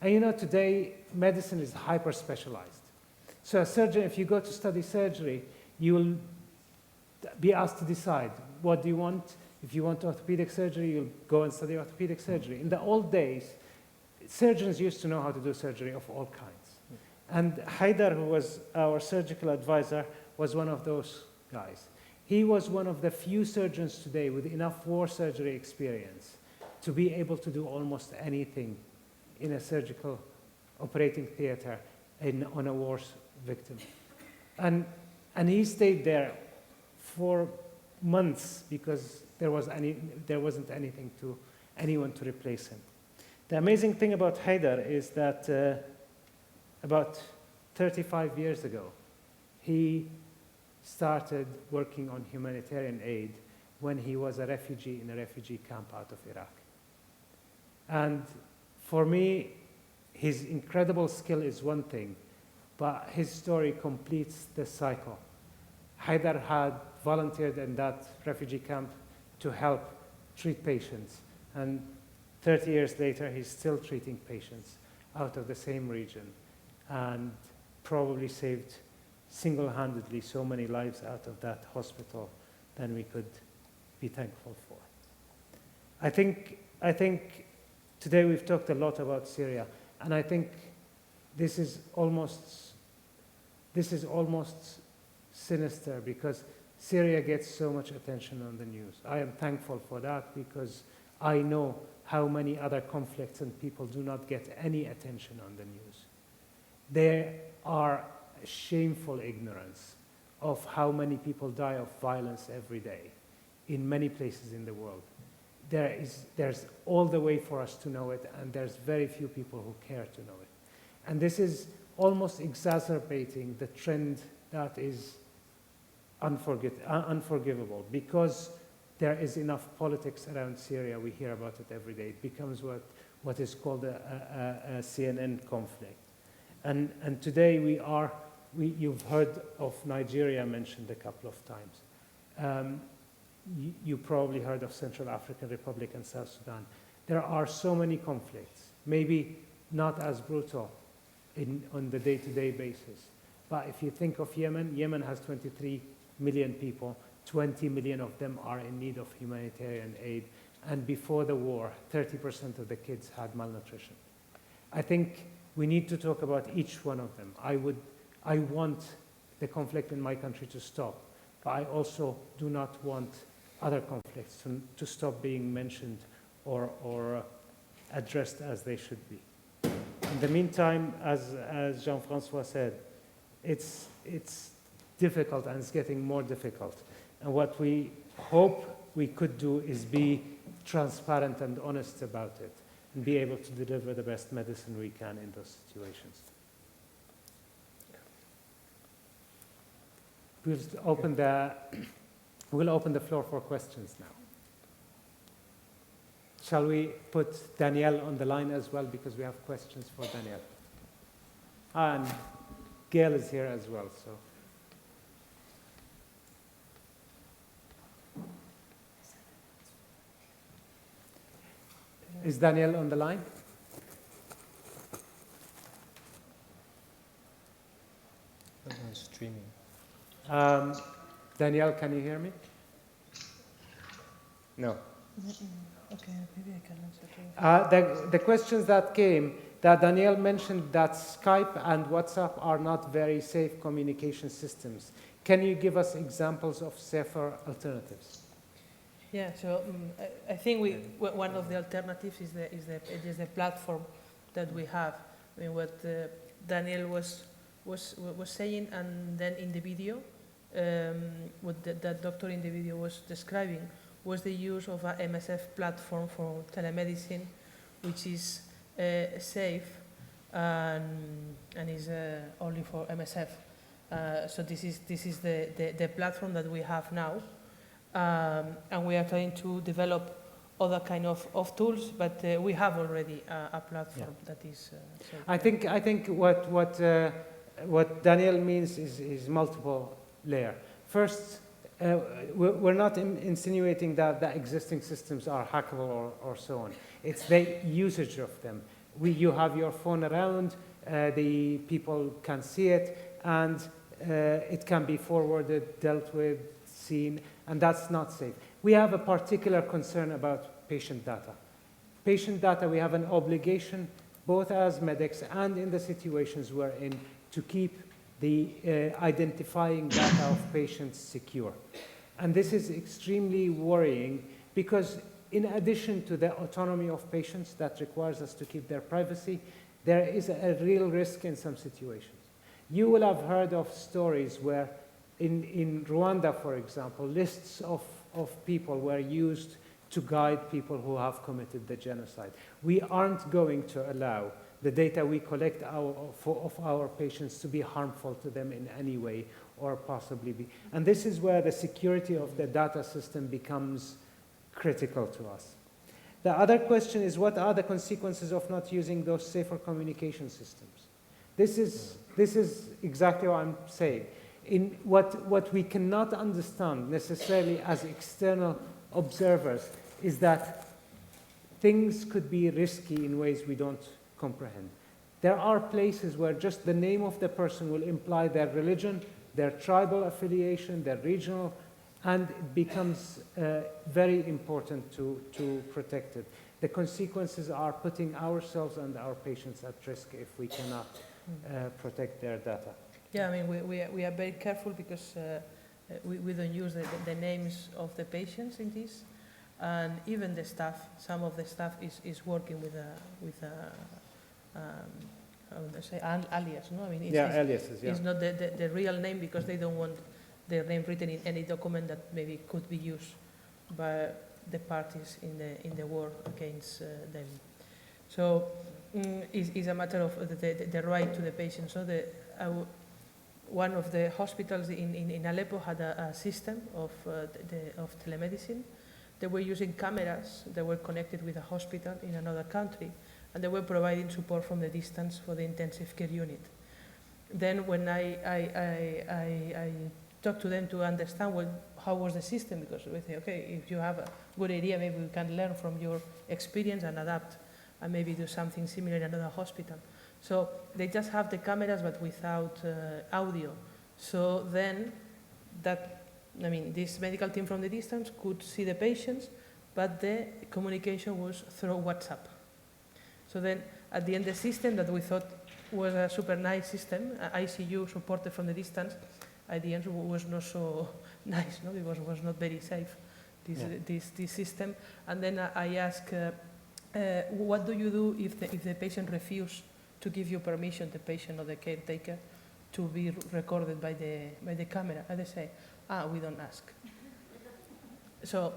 And you know, today, medicine is hyper-specialized. So a surgeon, if you go to study surgery, you will be asked to decide, what do you want? If you want orthopedic surgery, you'll go and study orthopedic surgery. In the old days, surgeons used to know how to do surgery of all kinds. And Haidar, who was our surgical advisor, was one of those guys. He was one of the few surgeons today with enough war surgery experience to be able to do almost anything in a surgical operating theater on a war victim. And he stayed there for months because there wasn't anything anyone to replace him. The amazing thing about Haidar is that about 35 years ago, he started working on humanitarian aid when he was a refugee in a refugee camp out of Iraq. And for me, his incredible skill is one thing, but his story completes the cycle. Haidar had volunteered in that refugee camp to help treat patients, and 30 years later, he's still treating patients out of the same region and probably saved single-handedly so many lives out of that hospital than we could be thankful for. I think today we've talked a lot about Syria, and I think this is almost sinister because Syria gets so much attention on the news. I am thankful for that because I know how many other conflicts and people do not get any attention on the news. There are shameful ignorance of how many people die of violence every day in many places in the world. There's all the way for us to know it, and there's very few people who care to know it. And this is almost exacerbating the trend that is unforgivable because there is enough politics around Syria. We hear about it every day. It becomes what is called a CNN conflict. And today you've heard of Nigeria mentioned a couple of times. You probably heard of Central African Republic and South Sudan. There are so many conflicts, maybe not as brutal on the day-to-day basis. But if you think of Yemen, Yemen has 23 million people. 20 million of them are in need of humanitarian aid. And before the war, 30% of the kids had malnutrition. I think we need to talk about each one of them. I want the conflict in my country to stop, but I also do not want other conflicts to stop being mentioned or addressed as they should be. In the meantime, as Jean-Francois said, it's difficult and it's getting more difficult. And what we hope we could do is be transparent and honest about it and be able to deliver the best medicine we can in those situations. We'll open the floor for questions now. Shall we put Danielle on the line as well, because we have questions for Danielle? And Gail is here as well, so. Is Danielle on the line? Streaming. Danielle, can you hear me? No. Okay, maybe I can answer. The questions that came, that Danielle mentioned that Skype and WhatsApp are not very safe communication systems. Can you give us examples of safer alternatives? Yeah, so I think one of the alternatives is the platform that we have. I mean, what Daniel was saying, and then in the video, what that doctor in the video was describing was the use of a MSF platform for telemedicine, which is safe and is only for MSF. So this is the platform that we have now. And we are trying to develop other kind of tools, but we have already a platform that is. I think what Daniel means is multiple layer. First, we're not insinuating that the existing systems are hackable or so on. It's the usage of them. You have your phone around, the people can see it, and it can be forwarded, dealt with, seen, and that's not safe. We have a particular concern about patient data. Patient data, we have an obligation, both as medics and in the situations we're in, to keep the identifying data of patients secure. And this is extremely worrying because in addition to the autonomy of patients that requires us to keep their privacy, there is a real risk in some situations. You will have heard of stories where in Rwanda, for example, lists of people were used to guide people who have committed the genocide. We aren't going to allow the data we collect of our patients to be harmful to them in any way or possibly be. And this is where the security of the data system becomes critical to us. The other question is, what are the consequences of not using those safer communication systems? This is exactly what I'm saying. In what we cannot understand necessarily as external observers is that things could be risky in ways we don't comprehend. There are places where just the name of the person will imply their religion, their tribal affiliation, their regional, and it becomes very important to protect it. The consequences are putting ourselves and our patients at risk if we cannot protect their data. Yeah, I mean, we are very careful because we don't use the names of the patients in this, and even the staff. Some of the staff is working with how would I say, alias. No, I mean, aliases. Yeah. It's not the real name because they don't want their name written in any document that maybe could be used by the parties in the war against them. So it's a matter of the right to the patient. So one of the hospitals in Aleppo had a system of telemedicine. They were using cameras that were connected with a hospital in another country, and they were providing support from the distance for the intensive care unit. Then when I talked to them to understand how was the system, because we say, okay, if you have a good idea, maybe we can learn from your experience and adapt and maybe do something similar in another hospital. So they just have the cameras but without audio. So then this medical team from the distance could see the patients, but the communication was through WhatsApp. So then at the end, the system that we thought was a super nice system, ICU supported from the distance, at the end was not so nice, no? Because it was not very safe, this system. And then I asked, what do you do if the patient refuses to give you permission, the patient or the caretaker, to be recorded by the camera? And they say, we don't ask. So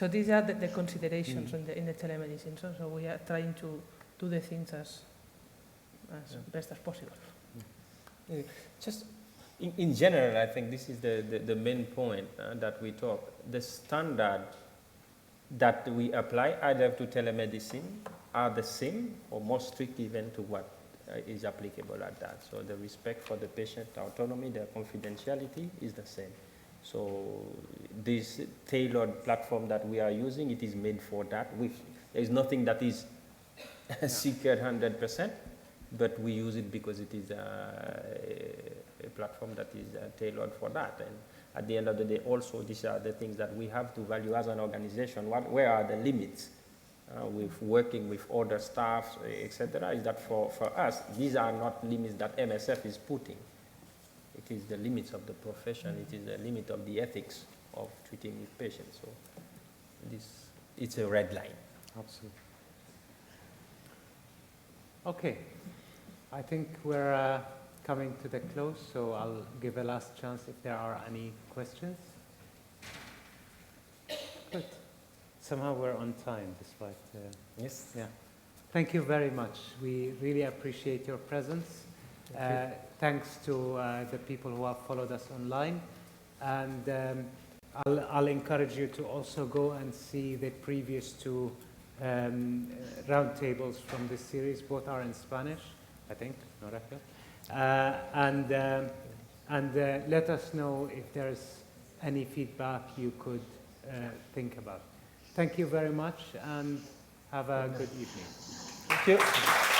these are the considerations in the telemedicine. So we are trying to do the things as best as possible. Just in general, I think this is the main point that we talk. The standard that we apply either to telemedicine are the same or more strict even to what is applicable at that. So the respect for the patient autonomy, their confidentiality is the same. So this tailored platform that we are using, it is made for that. There is nothing that is secret 100%, but we use it because it is a platform that is tailored for that. And at the end of the day, also, these are the things that we have to value as an organization. Where are the limits with working with other staff, etc.? Is that for us, these are not limits that MSF is putting. It is the limits of the profession. It is the limit of the ethics of treating with patients. So it's a red line. Absolutely. Okay. I think we're coming to the close, so I'll give a last chance if there are any questions. Good. Somehow we're on time despite... Yes. Yeah. Thank you very much. We really appreciate your presence. Thanks to the people who have followed us online. And I'll encourage you to also go and see the previous two roundtables from this series. Both are in Spanish, I think, no record. And let us know if there's any feedback you could think about. Thank you very much and have a good evening. Thank you.